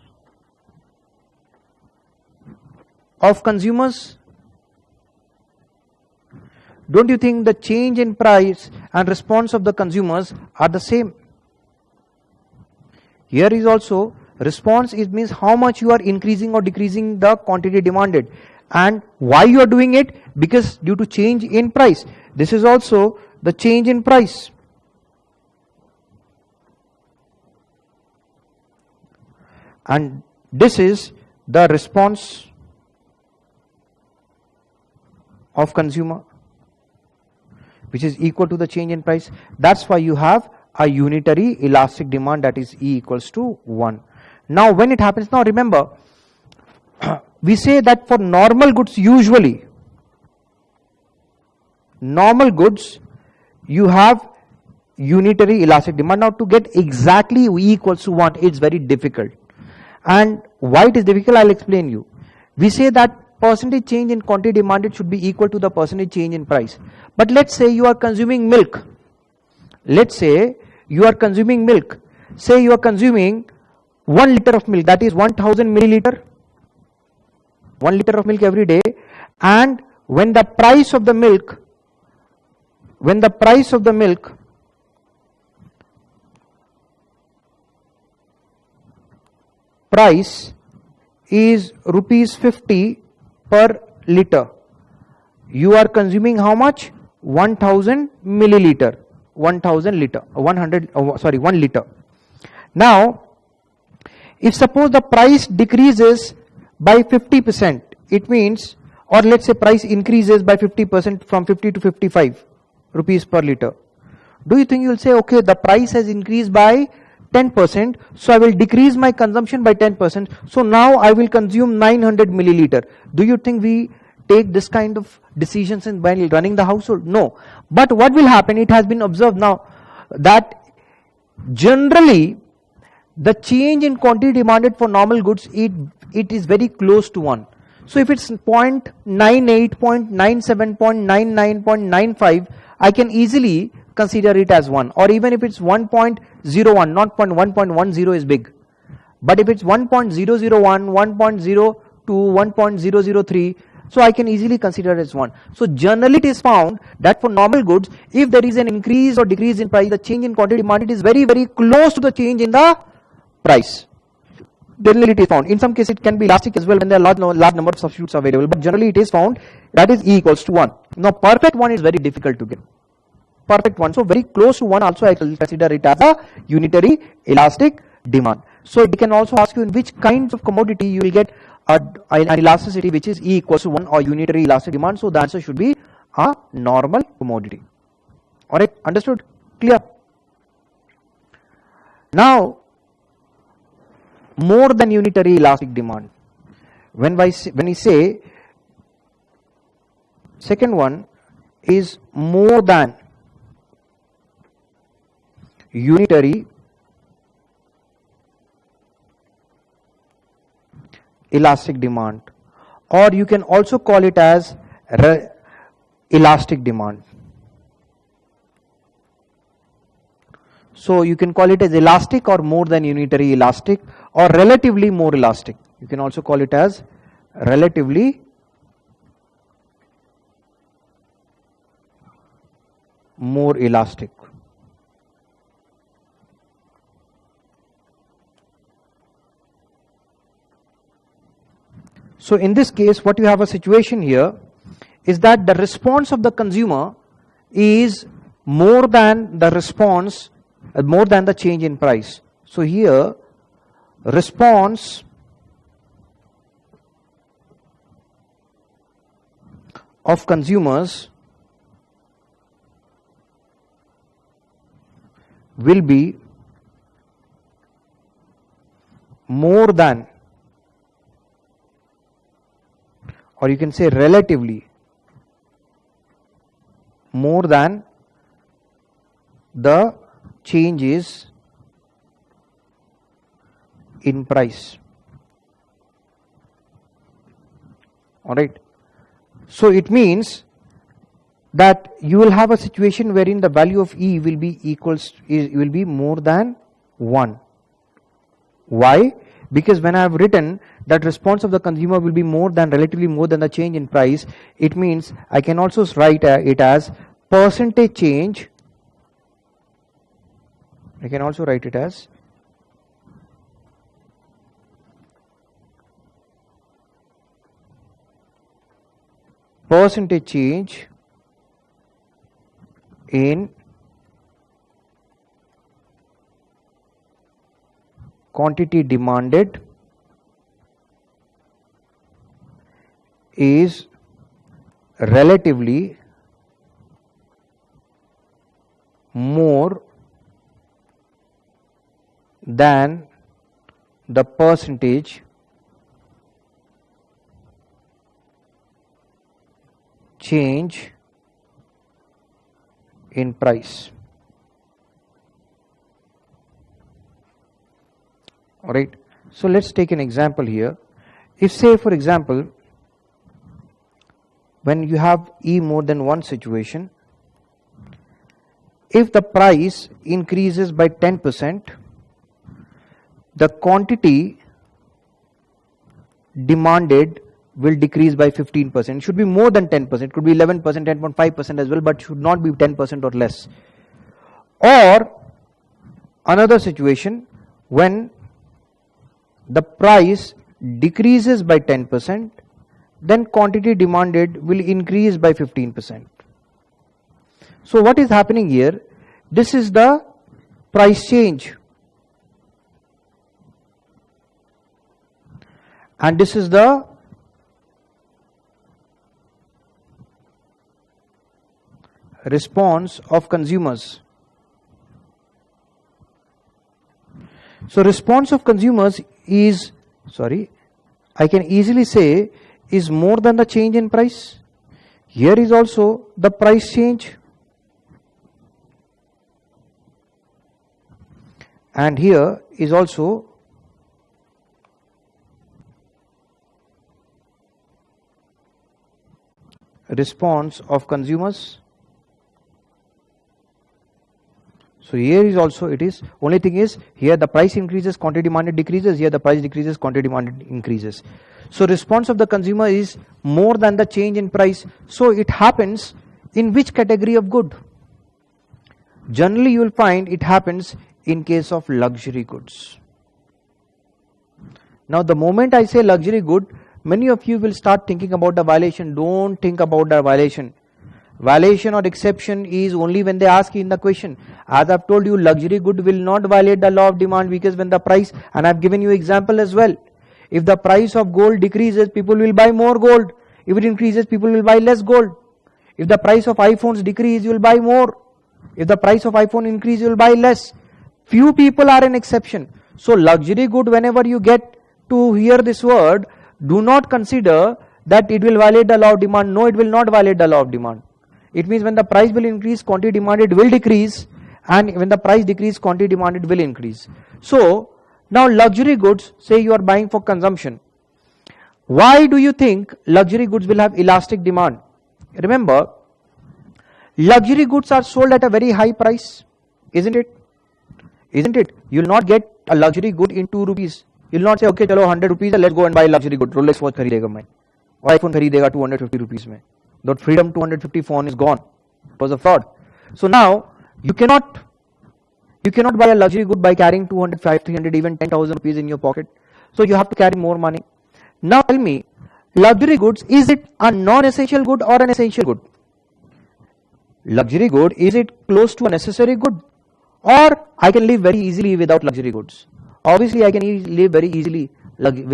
of consumers. Don't you think the change in price and response of the consumers are the same? Here is also Response is means how much you are increasing or decreasing the quantity demanded, and why you are doing it, because due to change in price. This is also the change in price. And this is the response of consumer, which is equal to the change in price. That's why you have a unitary elastic demand, that is E equals to 1. Now when it happens, now remember, we say that for normal goods, usually normal goods you have unitary elastic demand. Now to get exactly E equals to 1, it's very difficult. And why it is difficult, I'll explain you. We say that percentage change in quantity demanded should be equal to the percentage change in price. But let's say you are consuming milk. Let's say you are consuming milk. Say you are consuming 1 liter of milk, that is 1000 milliliter. 1 liter of milk every day. And when the price of the milk price is rupees 50 per liter, you are consuming how much? 1000 milliliter, 1000 liter, 1 liter. Now if suppose the price decreases by 50%, it means, or let's say price increases by 50% from 50 to 55 rupees per liter. Do you think you will say, okay, the price has increased by 10%, so I will decrease my consumption by 10%, so now I will consume 900 milliliter. Do you think we take this kind of decisions in while running the household? No. But what will happen, it has been observed now that generally the change in quantity demanded for normal goods, it is very close to 1. So if it's 0.98, 0.97, 0.99, 0.95, I can easily consider it as 1. Or even if it's 1.01, not 1.10 is big. But if it's 1.001, 1.02, 1.003, so I can easily consider it as 1. So generally it is found that for normal goods, if there is an increase or decrease in price, the change in quantity demanded is very, very close to the change in the price. Generally it is found. In some cases it can be elastic as well when there are large number of substitutes available, but generally it is found that is E equals to 1. Now perfect 1 is very difficult to get. Perfect 1, so very close to 1 also I will consider it as a unitary elastic demand. So we can also ask you in which kinds of commodity you will get an elasticity which is E equals to 1 or unitary elastic demand. So the answer should be a normal commodity. Alright, understood? Clear? Now more than unitary elastic demand, when we say second one is more than unitary elastic demand, or you can also call it as elastic demand. So you can call it as elastic or more than unitary elastic, or relatively more elastic. You can also call it as relatively more elastic. So in this case, what you have a situation here is that the response of the consumer is more than the response, more than the change in price. So here, response of consumers will be more than, or you can say relatively more than the changes in price. Alright. So it means that you will have a situation wherein the value of E will be more than 1. Why? Because when I have written that response of the consumer will be more than, relatively more than the change in price, it means I can also write it as percentage change. I can also write it as percentage change in quantity demanded is relatively more than the percentage change in price. All right. So let's take an example here. If, say, for example, when you have E more than one situation, if the price increases by 10%, the quantity demanded will decrease by 15%. It should be more than 10%. It could be 11%, 10.5% as well, but should not be 10% or less. Or another situation, when the price decreases by 10%, then quantity demanded will increase by 15%. So what is happening here? This is the price change. And this is the response of consumers. So response of consumers is, I can easily say is more than the change in price. Here is also the price change. And here is also response of consumers. So here is also, it is, only thing is, here the price increases, quantity demanded decreases, here the price decreases, quantity demanded increases. So response of the consumer is more than the change in price. So it happens in which category of good? Generally you will find it happens in case of luxury goods. Now the moment I say luxury good, many of you will start thinking about the violation. Don't think about the violation. Violation or exception is only when they ask you in the question. As I've told you, luxury good will not violate the law of demand, because when the price, and I've given you example as well. If the price of gold decreases, people will buy more gold. If it increases, people will buy less gold. If the price of iPhones decrease, you will buy more. If the price of iPhone increase, you will buy less. Few people are an exception. So luxury good, whenever you get to hear this word, do not consider that it will violate the law of demand. No, it will not violate the law of demand. It means when the price will increase, quantity demanded will decrease, and when the price decrease, quantity demanded will increase. So now luxury goods, say you are buying for consumption. Why do you think luxury goods will have elastic demand? Remember, luxury goods are sold at a very high price, isn't it? Isn't it? You will not get a luxury good in 2 rupees. You will not say, okay, chalo 100 rupees, let's go and buy luxury good. Rolex watch खरीदेगा मैं, और iPhone खरीदेगा 250 rupees में. That Freedom 250 phone is gone. It was a fraud. So now you cannot buy a luxury good by carrying 200, 500, 300, even 10,000 rupees in your pocket. So you have to carry more money. Now tell me, luxury goods, is it a non-essential good or an essential good? Luxury good, is it close to a necessary good? Or I can live very easily without luxury goods? Obviously I can live very easily without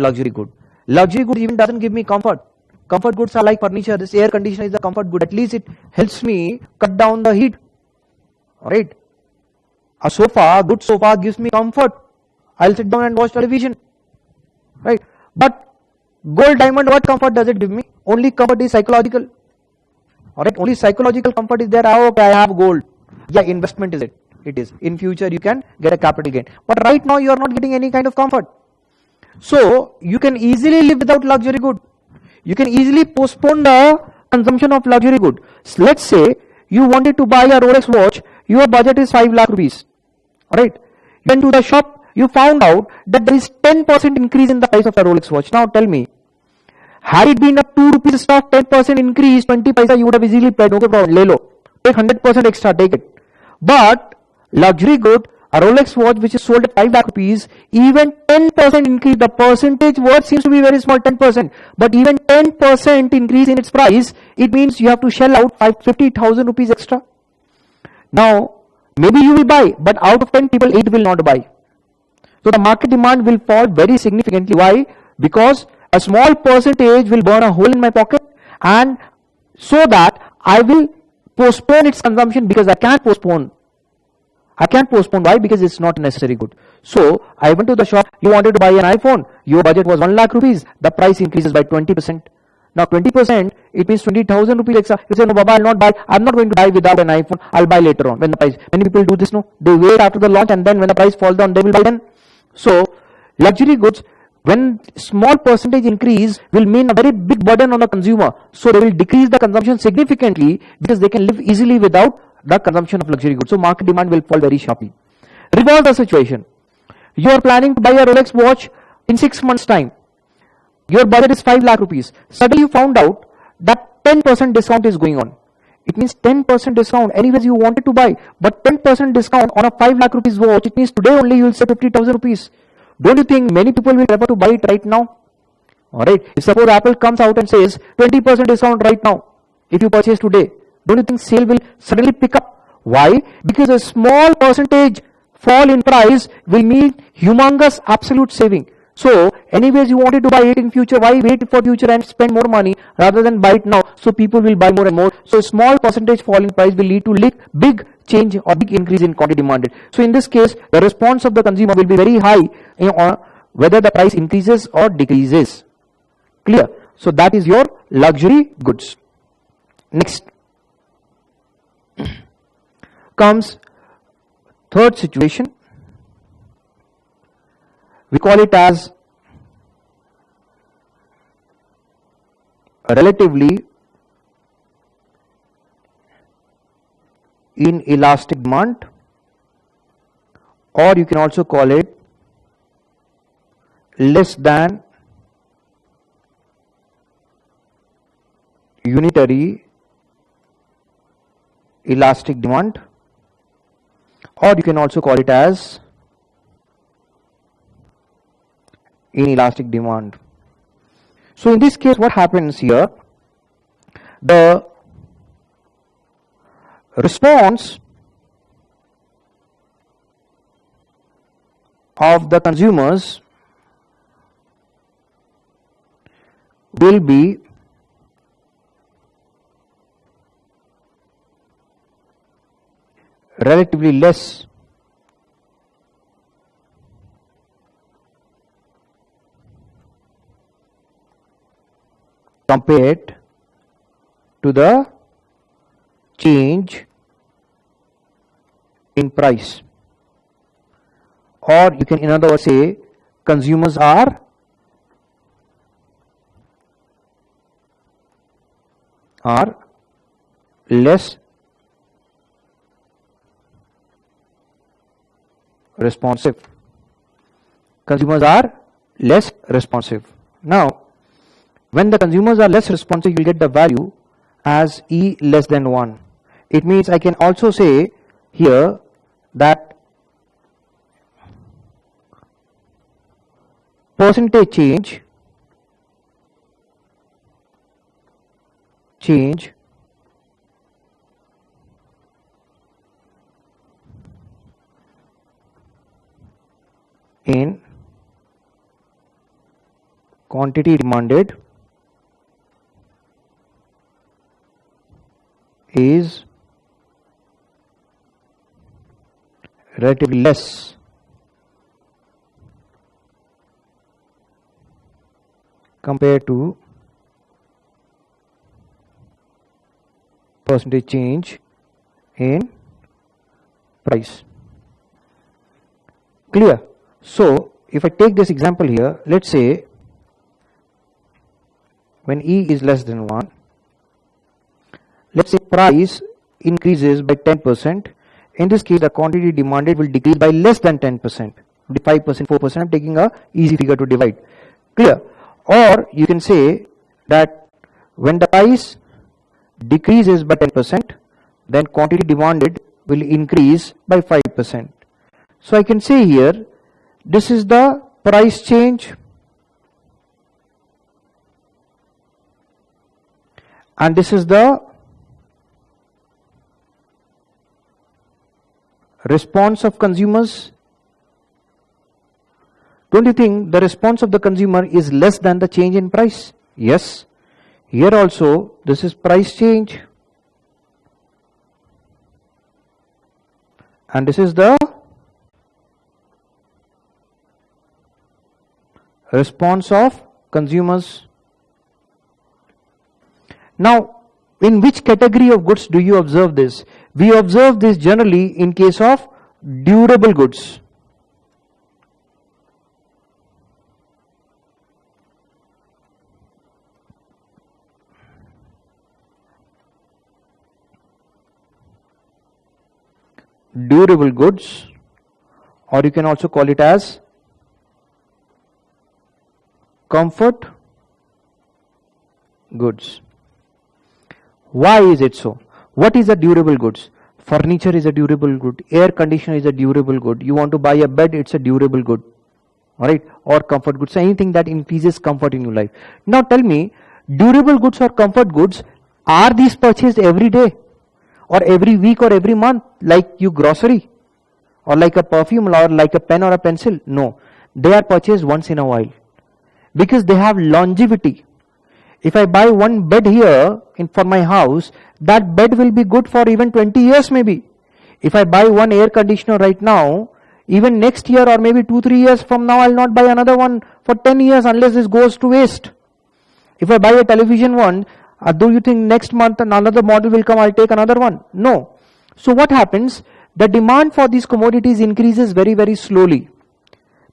luxury good. Luxury good even doesn't give me comfort. Comfort goods are like furniture. This air conditioner is a comfort good. At least it helps me cut down the heat. Alright. A sofa, good sofa gives me comfort. I'll sit down and watch television. Right. But gold, diamond, what comfort does it give me? Only comfort is psychological. Alright. Only psychological comfort is there. Oh, okay, I have gold. Yeah, investment is it. It is. In future you can get a capital gain. But right now you are not getting any kind of comfort. So you can easily live without luxury good. You can easily postpone the consumption of luxury good. So let's say you wanted to buy a Rolex watch, your budget is 5 lakh rupees. Alright. You went to the shop, you found out that there is 10% increase in the price of the Rolex watch. Now tell me, had it been a 2 rupees stock, 10% increase, 20 paisa, you would have easily paid. Okay, problem, le lo. Take 100% extra, take it. But luxury good, a Rolex watch which is sold at 5 lakh rupees, even 10% increase, the percentage word seems to be very small, 10%, but even 10% increase in its price, it means you have to shell out 50,000 rupees extra. Now, maybe you will buy, but out of 10 people, 8 will not buy. So the market demand will fall very significantly. Why? Because a small percentage will burn a hole in my pocket, and so that I will postpone its consumption because I can't postpone. Why? Because it's not a necessary good. So I went to the shop, you wanted to buy an iPhone, your budget was 1 lakh rupees, the price increases by 20%. Now 20%, it means 20,000 rupees extra. You say, no Baba, I'll not buy, I'm not going to buy without an iPhone, I'll buy later on when the price. Many people do this, no? They wait after the launch and then when the price falls down, they will buy then. So luxury goods, when small percentage increase will mean a very big burden on the consumer. So they will decrease the consumption significantly because they can live easily without the consumption of luxury goods. So market demand will fall very sharply. Reverse the situation. You are planning to buy a Rolex watch in 6 months time. Your budget is 5 lakh rupees. Suddenly you found out that 10% discount is going on. It means 10% discount. Anyways you wanted to buy, but 10% discount on a 5 lakh rupees watch, it means today only you will save 50,000 rupees. Don't you think many people will prefer to buy it right now? Alright, if suppose Apple comes out and says 20% discount right now, if you purchase today, don't you think sale will suddenly pick up? Why? Because a small percentage fall in price will mean humongous absolute saving. So anyways you wanted to buy it in future, why wait for future and spend more money rather than buy it now? So people will buy more and more. So a small percentage fall in price will lead to big change or big increase in quantity demanded. So in this case, the response of the consumer will be very high on whether the price increases or decreases. Clear? So that is your luxury goods. Next comes third situation. We call it as a relatively inelastic demand, or you can also call it less than unitary elastic demand, or you can also call it as inelastic demand. So in this case what happens here, the response of the consumers will be relatively less compared to the change in price, or you can in other words say consumers are less responsive. Consumers are less responsive. Now when the consumers are less responsive, you will get the value as E less than 1. It means I can also say here that percentage change in quantity demanded is relatively less compared to percentage change in price. Clear? So if I take this example here, let's say when E is less than 1, let's say price increases by 10%. In this case, the quantity demanded will decrease by less than 10%, 5%, 4%. I'm taking a easy figure to divide. Clear? Or you can say that when the price decreases by 10%, then quantity demanded will increase by 5%. So I can say here, this is the price change, and this is the response of consumers. Don't you think the response of the consumer is less than the change in price? Yes. Here also, this is price change, and this is the response of consumers. Now, in which category of goods do you observe this? We observe this generally in case of durable goods. Durable goods, or you can also call it as comfort goods. Why is it so? What is a durable goods? Furniture is a durable good. Air conditioner is a durable good. You want to buy a bed, it's a durable good. Alright? Or comfort goods. So anything that increases comfort in your life. Now tell me, durable goods or comfort goods, are these purchased every day? Or every week or every month, like you grocery? Or like a perfume or like a pen or a pencil? No. They are purchased once in a while. Because they have longevity. If I buy one bed here for my house, that bed will be good for even 20 years maybe. If I buy one air conditioner right now, even next year or maybe 2-3 years from now, I'll not buy another one for 10 years unless this goes to waste. If I buy a television one, do you think next month another model will come, I'll take another one? No. So what happens? The demand for these commodities increases very, very slowly.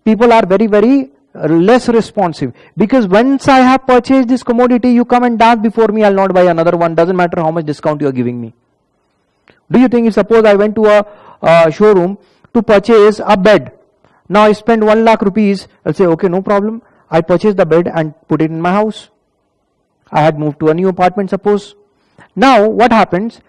People are very, very less responsive, because once I have purchased this commodity, you come and dance before me, I'll not buy another one, doesn't matter how much discount you are giving me. Do you think if suppose I went to a showroom to purchase a bed, now I spend 1 lakh rupees, I'll say okay, no problem, I purchased the bed and put it in my house. I had moved to a new apartment suppose. Now what happens?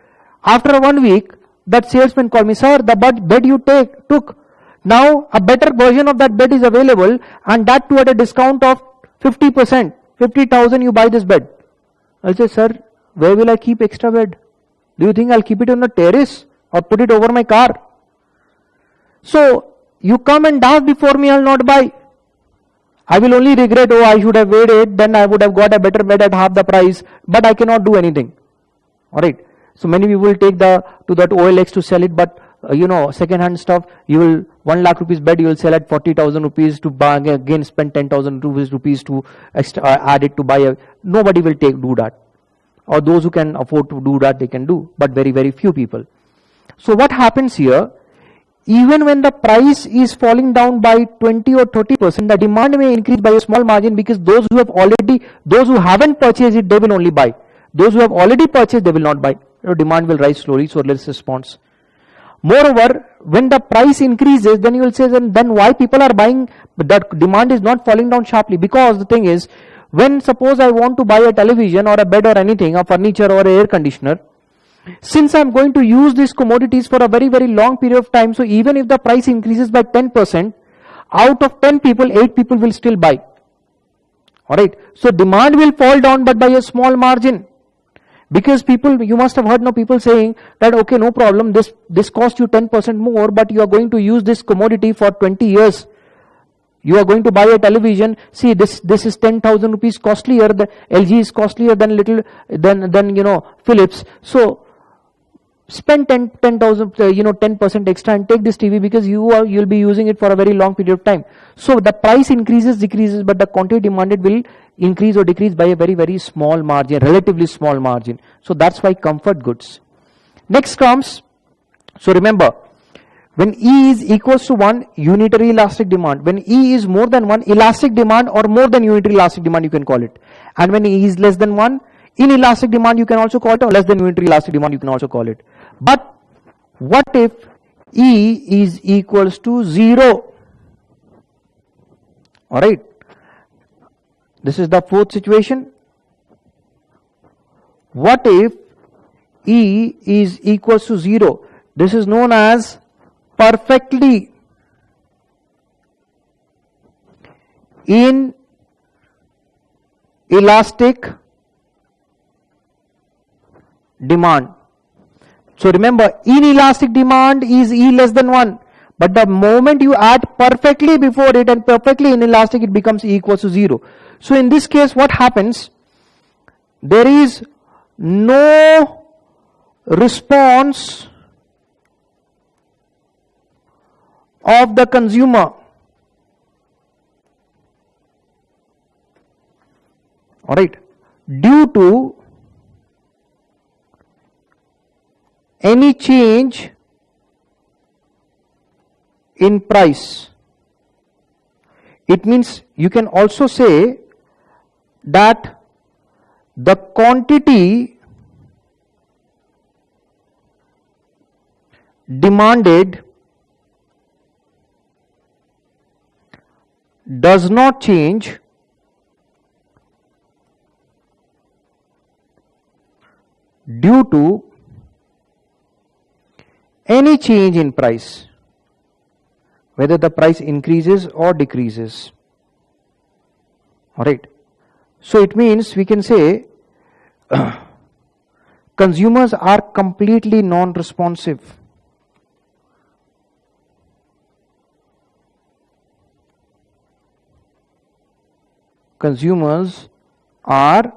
After 1 week, that salesman called me, sir, the bed you took, now a better version of that bed is available, and that too at a discount of 50%, 50,000 you buy this bed. I'll say, sir, where will I keep extra bed? Do you think I'll keep it on the terrace or put it over my car? So you come and dance before me, I'll not buy. I will only regret, oh, I should have waited, then I would have got a better bed at half the price, but I cannot do anything. Alright. So many people will take to that OLX to sell it, but second hand stuff, you will 1 lakh rupees bed, you will sell at 40,000 rupees to buy, again spend 10,000 rupees to add it to buy. Nobody will do that. Or those who can afford to do that, they can do, but very, very few people. So what happens here? Even when the price is falling down by 20 or 30%, the demand may increase by a small margin, because those who haven't purchased it, they will only buy. Those who have already purchased, they will not buy. Demand will rise slowly, so less response. Moreover, when the price increases, then you will say, then why people are buying, that demand is not falling down sharply? Because the thing is, when suppose I want to buy a television or a bed or anything, a furniture or air conditioner, since I'm going to use these commodities for a very, very long period of time, so even if the price increases by 10%, out of 10 people, 8 people will still buy. Alright, so demand will fall down, but by a small margin. Because people, you must have heard now people saying that, okay, no problem, this cost you 10% more, but you are going to use this commodity for 20 years. You are going to buy a television, see this is 10,000 rupees costlier, the LG is costlier than Philips. So spend 10,000, 10% extra and take this TV, because you'll be using it for a very long period of time. So the price decreases, but the quantity demanded will increase or decrease by a very, very small margin, relatively small margin. So that's why comfort goods. Next comes, so remember, when E is equals to 1, unitary elastic demand. When E is more than 1, elastic demand, or more than unitary elastic demand, you can call it. And when E is less than 1, inelastic demand you can also call it, or less than unitary elastic demand you can also call it. But what if E is equals to 0? Alright. This is the fourth situation. What if E is equals to 0? This is known as perfectly in elastic demand. So remember, inelastic demand is E less than 1. But the moment you add perfectly before it and perfectly inelastic, it becomes E equals to 0. So in this case, what happens? There is no response of the consumer. Alright, due to any change in price. It means you can also say that the quantity demanded does not change due to any change in price, whether the price increases or decreases. Alright. So it means we can say consumers are completely non-responsive. Consumers are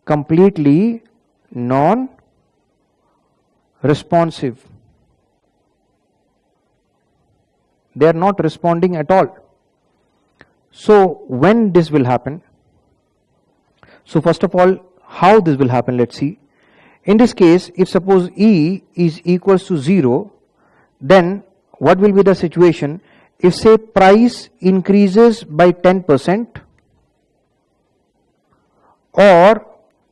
completely non-responsive. They are not responding at all. So when this will happen? So first of all, how this will happen, let's see. In this case, if suppose E is equals to 0, then what will be the situation? If say price increases by 10% or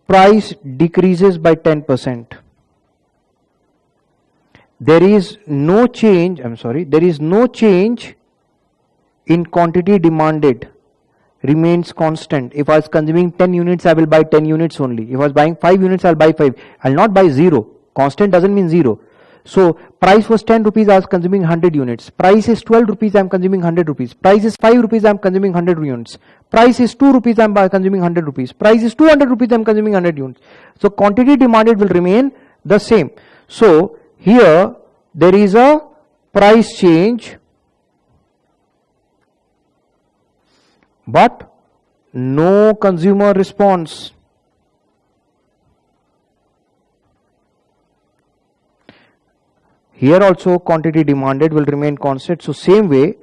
price decreases by 10%. There is no change, there is no change in quantity demanded, remains constant. If I was consuming 10 units, I will buy 10 units only. If I was buying 5 units, I'll buy 5. I'll not buy 0. Constant doesn't mean 0. So price was 10 rupees, I was consuming 100 units. Price is 12 rupees, I am consuming 100 rupees. Price is 5 rupees, I am consuming 100 units. Price is 2 rupees, I am consuming 100 rupees. Price is 200 rupees, I am consuming 100 units. So quantity demanded will remain the same. So here there is a price change, but no consumer response. Here also quantity demanded will remain constant. So same way,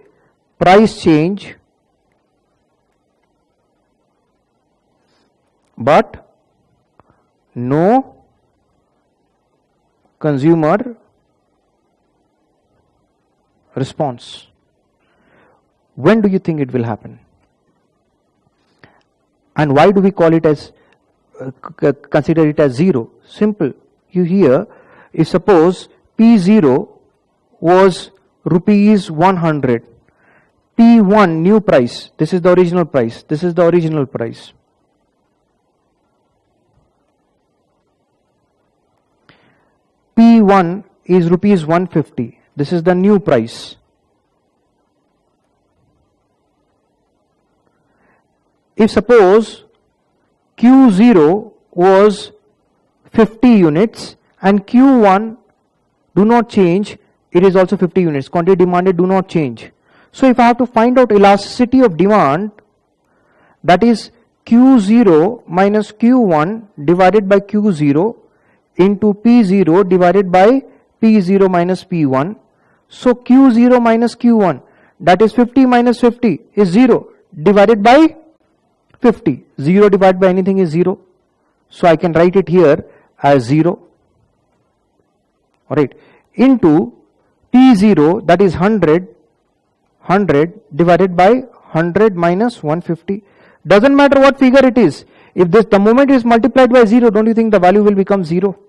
price change, but no consumer response. When do you think it will happen? And why do we call it as, consider it as 0? Simple. You hear, if suppose P0 was rupees 100, P1 new price, this is the original price, this is the original price. P1 is rupees 150, this is the new price. If suppose Q0 was 50 units and Q1 do not change, it is also 50 units. Quantity demanded do not change. So if I have to find out elasticity of demand, that is Q0 minus Q1 divided by Q0 into P0 divided by P0 minus P1. So Q0 minus Q1, that is 50 minus 50 is 0 divided by 50. 0 divided by anything is 0. So I can write it here as 0. Alright, into P0, that is 100 divided by 100 minus 150. Doesn't matter what figure it is. If this, the moment is multiplied by 0, don't you think the value will become 0?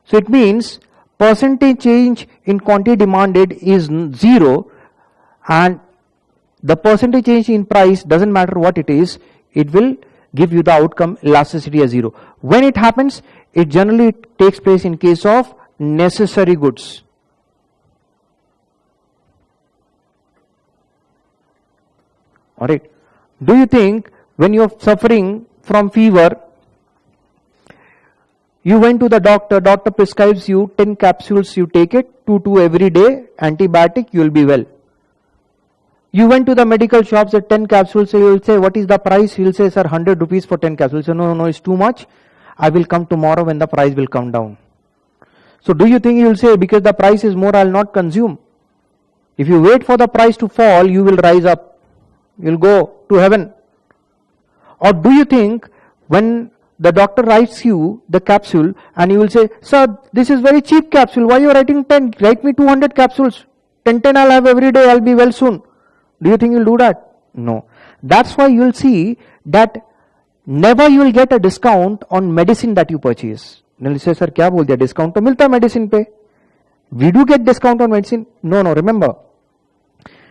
So it means percentage change in quantity demanded is 0, and the percentage change in price, doesn't matter what it is, it will give you the outcome elasticity as 0. When it happens, it generally takes place in case of necessary goods. Alright. Do you think when you're suffering from fever, you went to the doctor, doctor prescribes you 10 capsules, you take it, 2 every day, antibiotic, you will be well. You went to the medical shops at 10 capsules, so you will say, what is the price? He will say, sir, 100 rupees for 10 capsules. So, no, it's too much. I will come tomorrow when the price will come down. So, do you think you will say, because the price is more, I will not consume? If you wait for the price to fall, you will rise up. You will go to heaven. Or do you think when the doctor writes you the capsule and you will say, sir, this is very cheap capsule. Why you are writing 10? Write me 200 capsules. 10 I'll have every day. I'll be well soon. Do you think you'll do that? No. That's why you'll see that never you will get a discount on medicine that you purchase. Then you say, sir, क्या बोल दिया? Discount तो मिलता medicine पे. We do get discount on medicine. No, remember.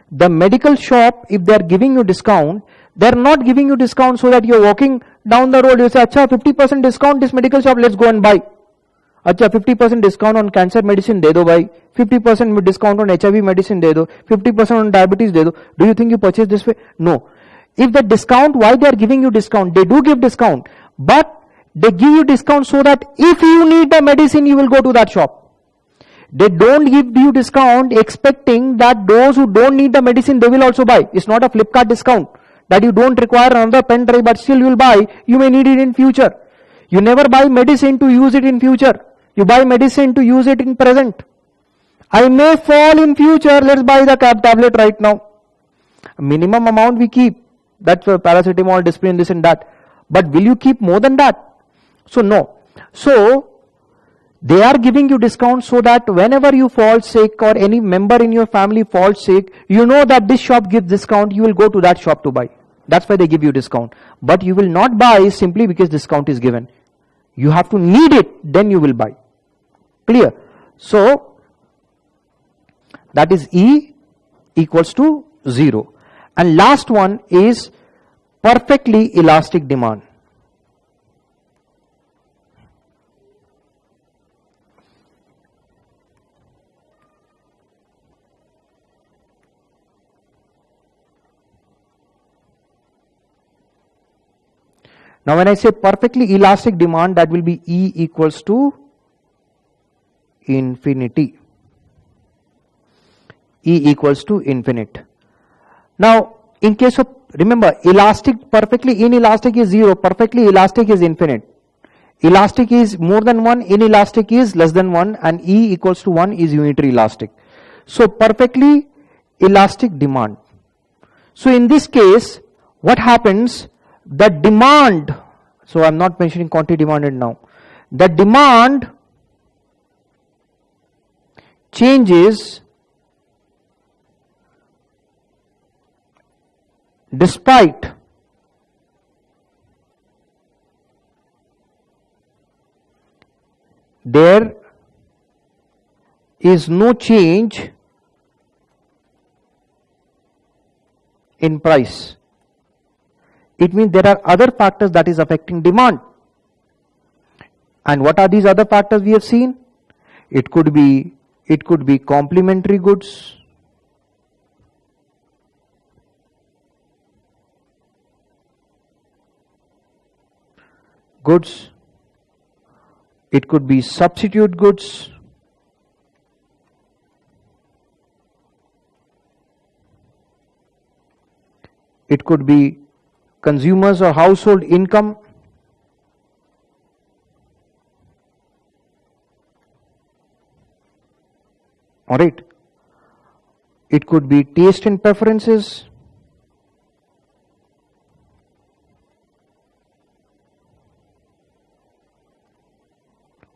The medical shop, if they are giving you discount, they are not giving you discount so that you are walking down the road, you say, अच्छा 50% discount this medical shop, let's go and buy. अच्छा 50% discount on cancer medicine दे दो भाई, 50% discount on HIV medicine दे दो, 50% on diabetes दे दो. Do you think you purchase this way? No. If the discount, why they are giving you discount? They do give discount, but they give you discount so that if you need the medicine, you will go to that shop. They don't give you discount expecting that those who don't need the medicine, they will also buy. It's not a Flipkart discount that you don't require another pen drive, but still you will buy. You may need it in future. You never buy medicine to use it in future. You buy medicine to use it in present. I may fall in future. Let's buy the tablet right now. Minimum amount we keep. That's for paracetamol, discipline, this and that. But will you keep more than that? So no. So they are giving you discount so that whenever you fall sick or any member in your family falls sick, you know that this shop gives discount, you will go to that shop to buy. That's why they give you discount. But you will not buy simply because discount is given. You have to need it, then you will buy. Clear? So that is E equals to 0. And last one is perfectly elastic demand. Now when I say perfectly elastic demand, that will be E equals to infinity. E equals to infinite. Now in case of, remember, elastic, perfectly inelastic is 0, perfectly elastic is infinite. Elastic is more than 1, inelastic is less than 1, and E equals to 1 is unitary elastic. So perfectly elastic demand. So in this case, what happens? The demand, so I am not mentioning quantity demanded now, the demand changes despite there is no change in price. It means there are other factors that is affecting demand. And what are these other factors we have seen? It could be complementary goods. It could be substitute goods. It could be consumers or household income. Alright. It could be taste and preferences.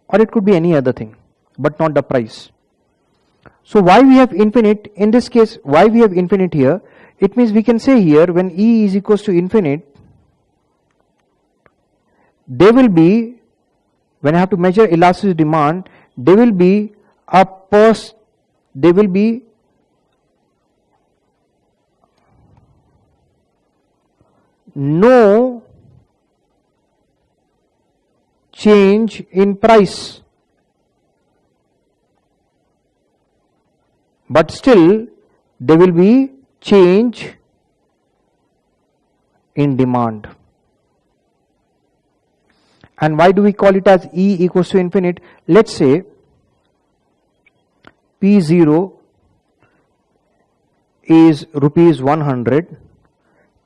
Or it could be any other thing, but not the price. So why we have infinite, in this case, why we have infinite here? It means we can say here when E is equals to infinite, there will be, when I have to measure elasticity demand, there will be no change in price, but still there will be change in demand. And why do we call it as E equals to infinite? Let's say P0 is rupees 100,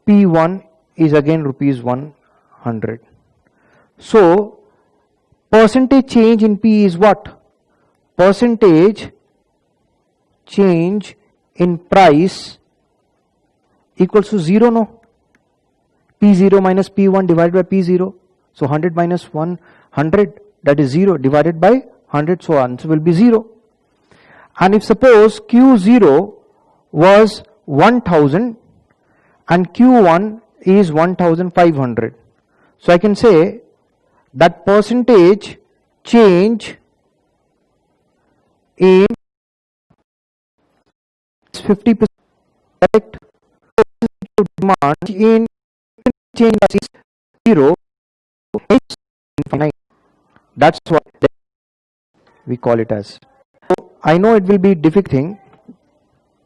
P1 is again rupees 100. So percentage change in P is what? Percentage change in price equals to 0, no? P0 minus P1 divided by P0. So 100 minus 100, that is 0, divided by 100, so answer will be 0. And if suppose Q0 was 1000 and Q1 is 1500, so I can say that percentage change in 50%, correct? Demand in change is 0, it's infinite. That's what we call it as. So I know it will be a difficult thing.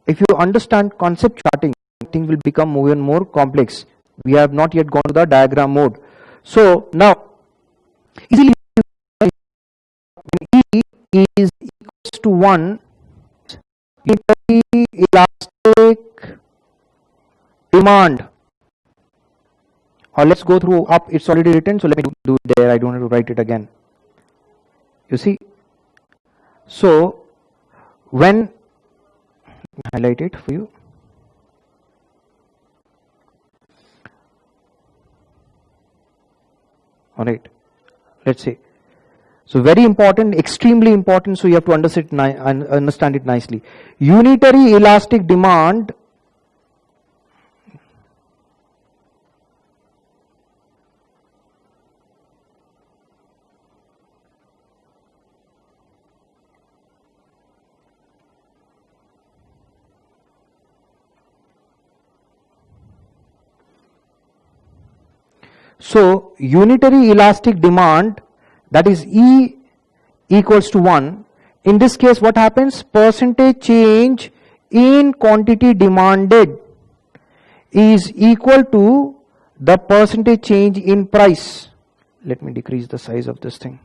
If you understand concept charting, things will become more and more complex. We have not yet gone to the diagram mode. So now, easily when E is equals to 1, elastic demand. Or let's go through up, it's already written, so let me do it there, I don't have to write it again. You see? So, when, highlight it for you. Alright, let's see. So very important, extremely important, so you have to understand it nicely. Unitary elastic demand So unitary elastic demand, that is E equals to 1. In this case what happens? Percentage change in quantity demanded is equal to the percentage change in price. Let me decrease the size of this thing.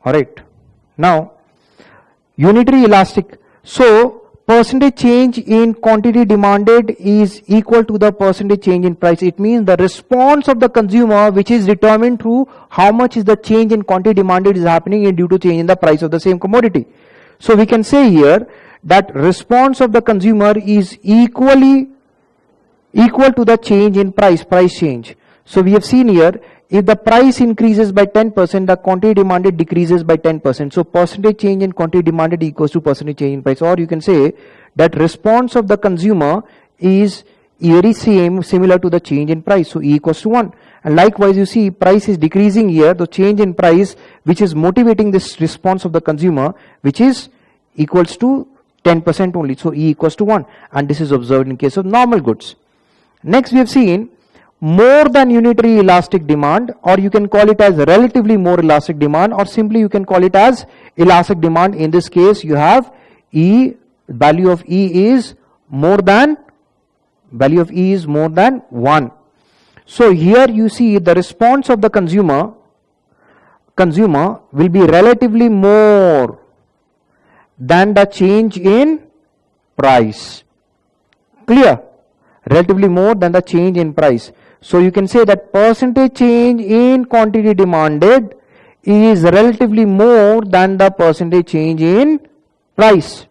Alright, now unitary elastic, so percentage change in quantity demanded is equal to the percentage change in price. It means the response of the consumer, which is determined through how much is the change in quantity demanded is happening due to change in the price of the same commodity. So we can say here that response of the consumer is equal to the change in price change. So we have seen here, if the price increases by 10%, the quantity demanded decreases by 10%. So percentage change in quantity demanded equals to percentage change in price. Or you can say that response of the consumer is very similar to the change in price. So E equals to 1. And likewise, you see price is decreasing here. The change in price, which is motivating this response of the consumer, which is equals to 10% only. So E equals to 1. And this is observed in case of normal goods. Next, we have seen more than unitary elastic demand, or you can call it as relatively more elastic demand, or simply you can call it as elastic demand. In this case, you have E, value of E is more than 1. So here you see the response of the consumer will be relatively more than the change in price. Clear? Relatively more than the change in price. So you can say that percentage change in quantity demanded is relatively more than the percentage change in price.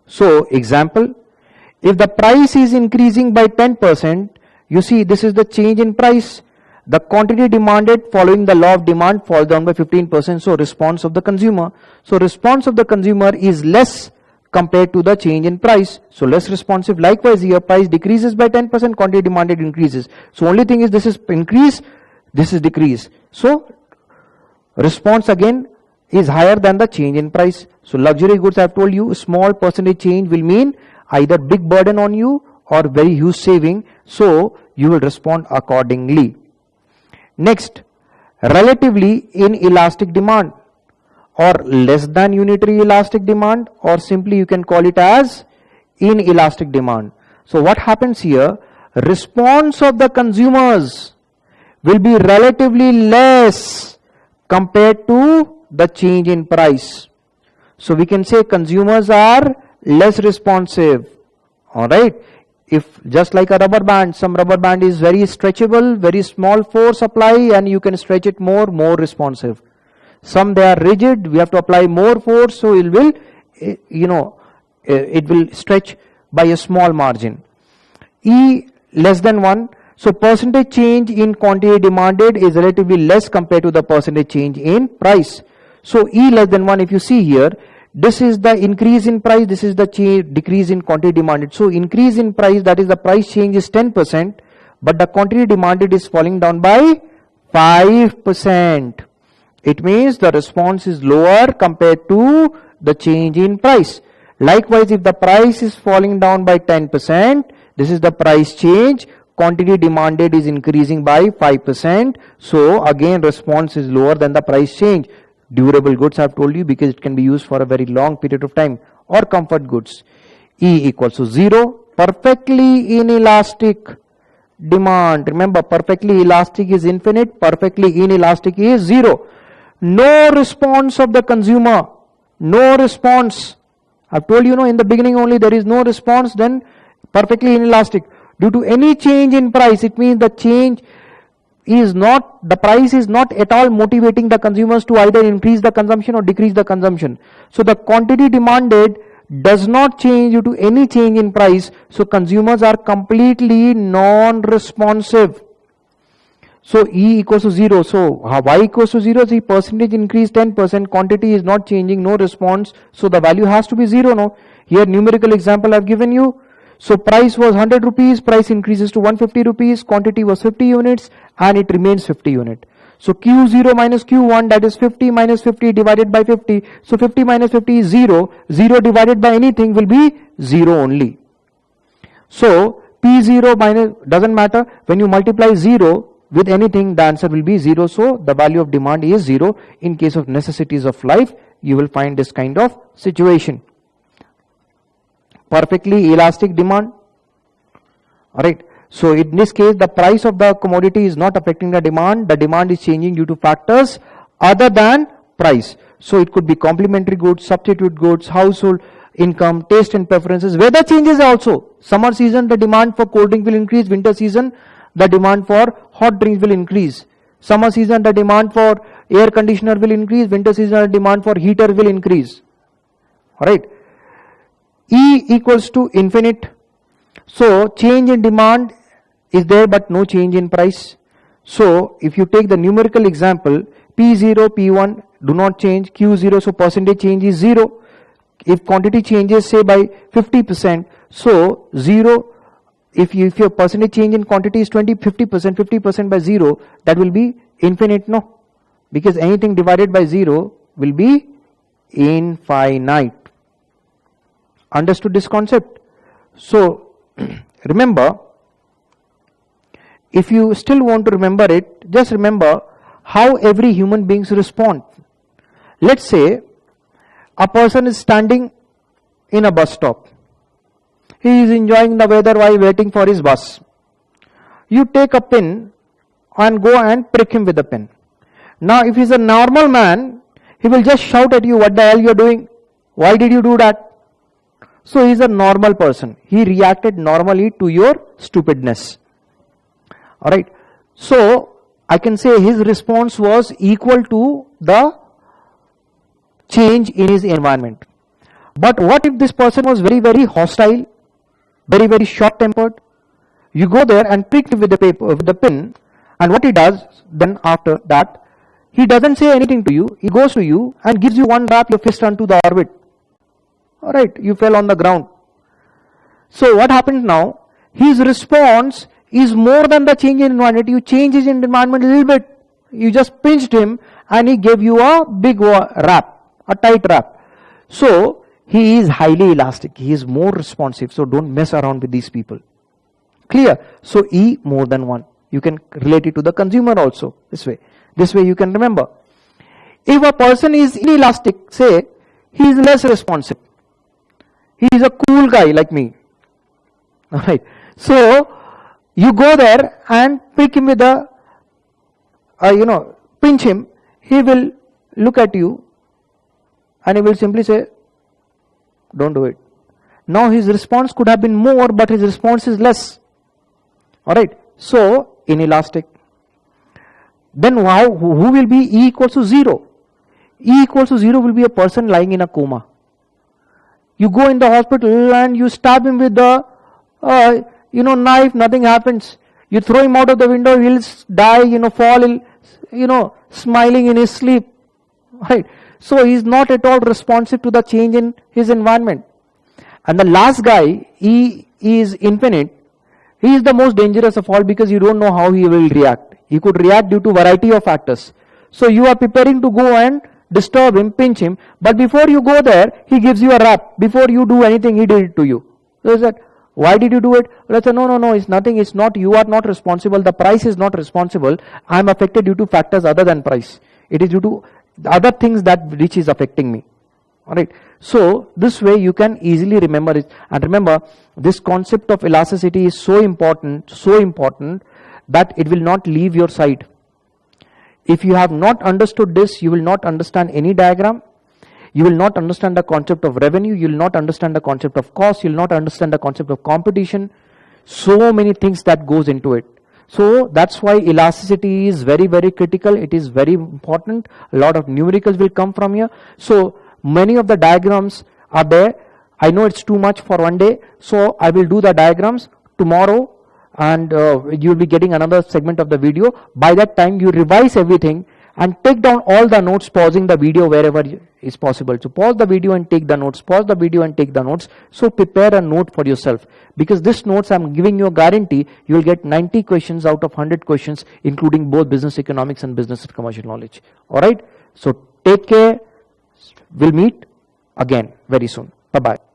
So example, if the price is increasing by 10%, you see this is the change in price. The quantity demanded following the law of demand falls down by 15%. So response of the consumer. So response of the consumer is less compared to the change in price. So less responsive. Likewise here, price decreases by 10%, quantity demanded increases. So only thing is this is increase, this is decrease. So response again is higher than the change in price. So luxury goods, I have told you, small percentage change will mean either big burden on you or very huge saving. So you will respond accordingly. Next, relatively inelastic demand or less than unitary elastic demand, or simply you can call it as inelastic demand. So what happens here? Response of the consumers will be relatively less compared to the change in price. So we can say consumers are less responsive. Alright. If just like a rubber band, some rubber band is very stretchable, very small force apply, and you can stretch it more responsive. Some they are rigid, we have to apply more force, so it will, it will stretch by a small margin. E less than 1, so percentage change in quantity demanded is relatively less compared to the percentage change in price. So E less than 1, if you see here, this is the increase in price, this is the decrease in quantity demanded. So increase in price, that is the price change is 10%, but the quantity demanded is falling down by 5%. It means the response is lower compared to the change in price. Likewise, if the price is falling down by 10%, this is the price change, quantity demanded is increasing by 5%. So again, response is lower than the price change. Durable goods I have told you because it can be used for a very long period of time, or comfort goods. E equals to 0, perfectly inelastic demand. Remember, perfectly elastic is infinite, perfectly inelastic is 0. No response of the consumer, no response. I've told you, in the beginning only there is no response, then perfectly inelastic. Due to any change in price, it means the change is not, the price is not at all motivating the consumers to either increase the consumption or decrease the consumption. So the quantity demanded does not change due to any change in price. So consumers are completely non-responsive. So E equals to 0. So Y equals to 0, the percentage increase 10%, quantity is not changing, no response. So the value has to be 0, no? Here numerical example I've given you. So price was 100 rupees, price increases to 150 rupees, quantity was 50 units and it remains 50 unit. So Q0 minus Q1, that is 50 minus 50 divided by 50. So 50 minus 50 is 0. 0 divided by anything will be 0 only. So P0 minus, doesn't matter, when you multiply 0 with anything, the answer will be 0. So the value of demand is 0. In case of necessities of life, you will find this kind of situation. Perfectly elastic demand. Alright. So in this case, the price of the commodity is not affecting the demand is changing due to factors other than price. So it could be complementary goods, substitute goods, household income, taste and preferences. Weather changes also. Summer season, the demand for cold drink will increase. Winter season, the demand for hot drinks will increase. Summer season, the demand for air conditioner will increase. Winter season, the demand for heater will increase. Alright. E equals to infinite. So change in demand is there but no change in price. So if you take the numerical example, P0, P1 do not change, Q0, so percentage change is 0. If quantity changes say by 50%, so 0, if your percentage change in quantity is 50% by 0, that will be infinite, no? Because anything divided by 0 will be infinite. Understood this concept? So remember, if you still want to remember it, just remember how every human beings respond. Let's say a person is standing in a bus stop. He is enjoying the weather while waiting for his bus. You take a pin and go and prick him with the pin. Now if he's a normal man, he will just shout at you, what the hell you're doing? Why did you do that? So he is a normal person. He reacted normally to your stupidness. Alright. So I can say his response was equal to the change in his environment. But what if this person was very, very hostile, very, very short-tempered? You go there and prick him with the pin, and what he does then after that, he doesn't say anything to you. He goes to you and gives you one rap, your fist onto the orbit. Alright, you fell on the ground. So what happens now? His response is more than the change in environment. You change his environment a little bit. You just pinched him and he gave you a big rap, a tight rap. So he is highly elastic. He is more responsive. So don't mess around with these people. Clear? So E more than 1. You can relate it to the consumer also this way. This way you can remember. If a person is inelastic, say he is less responsive. He is a cool guy like me. Alright. So you go there and pick him with a, pinch him. He will look at you and he will simply say, don't do it. Now his response could have been more, but his response is less. Alright. So inelastic. Then who will be E equals to 0? E equals to 0 will be a person lying in a coma. You go in the hospital and you stab him with the knife, nothing happens. You throw him out of the window, he'll die, fall, smiling in his sleep. Right? So he is not at all responsive to the change in his environment. And the last guy, E is infinite. He is the most dangerous of all because you don't know how he will react. He could react due to variety of factors. So you are preparing to go and disturb him, pinch him, but before you go there, he gives you a rap. Before you do anything, he did it to you. So is that, why did you do it? Let's say, no, it's nothing, it's not, you are not responsible, the price is not responsible, I am affected due to factors other than price. It is due to other things which is affecting me. Alright. So this way you can easily remember it. And remember, this concept of elasticity is so important that it will not leave your side. If you have not understood this, you will not understand any diagram. You will not understand the concept of revenue. You will not understand the concept of cost. You will not understand the concept of competition. So many things that goes into it. So that's why elasticity is very, very critical. It is very important. A lot of numericals will come from here. So many of the diagrams are there. I know it's too much for one day. So I will do the diagrams tomorrow. And you will be getting another segment of the video. By that time, you revise everything and take down all the notes, pausing the video wherever is possible. So pause the video and take the notes. Pause the video and take the notes. So prepare a note for yourself. Because this notes, I'm giving you a guarantee, you will get 90 questions out of 100 questions, including both business economics and business and commercial knowledge. Alright. So take care. We'll meet again very soon. Bye-bye.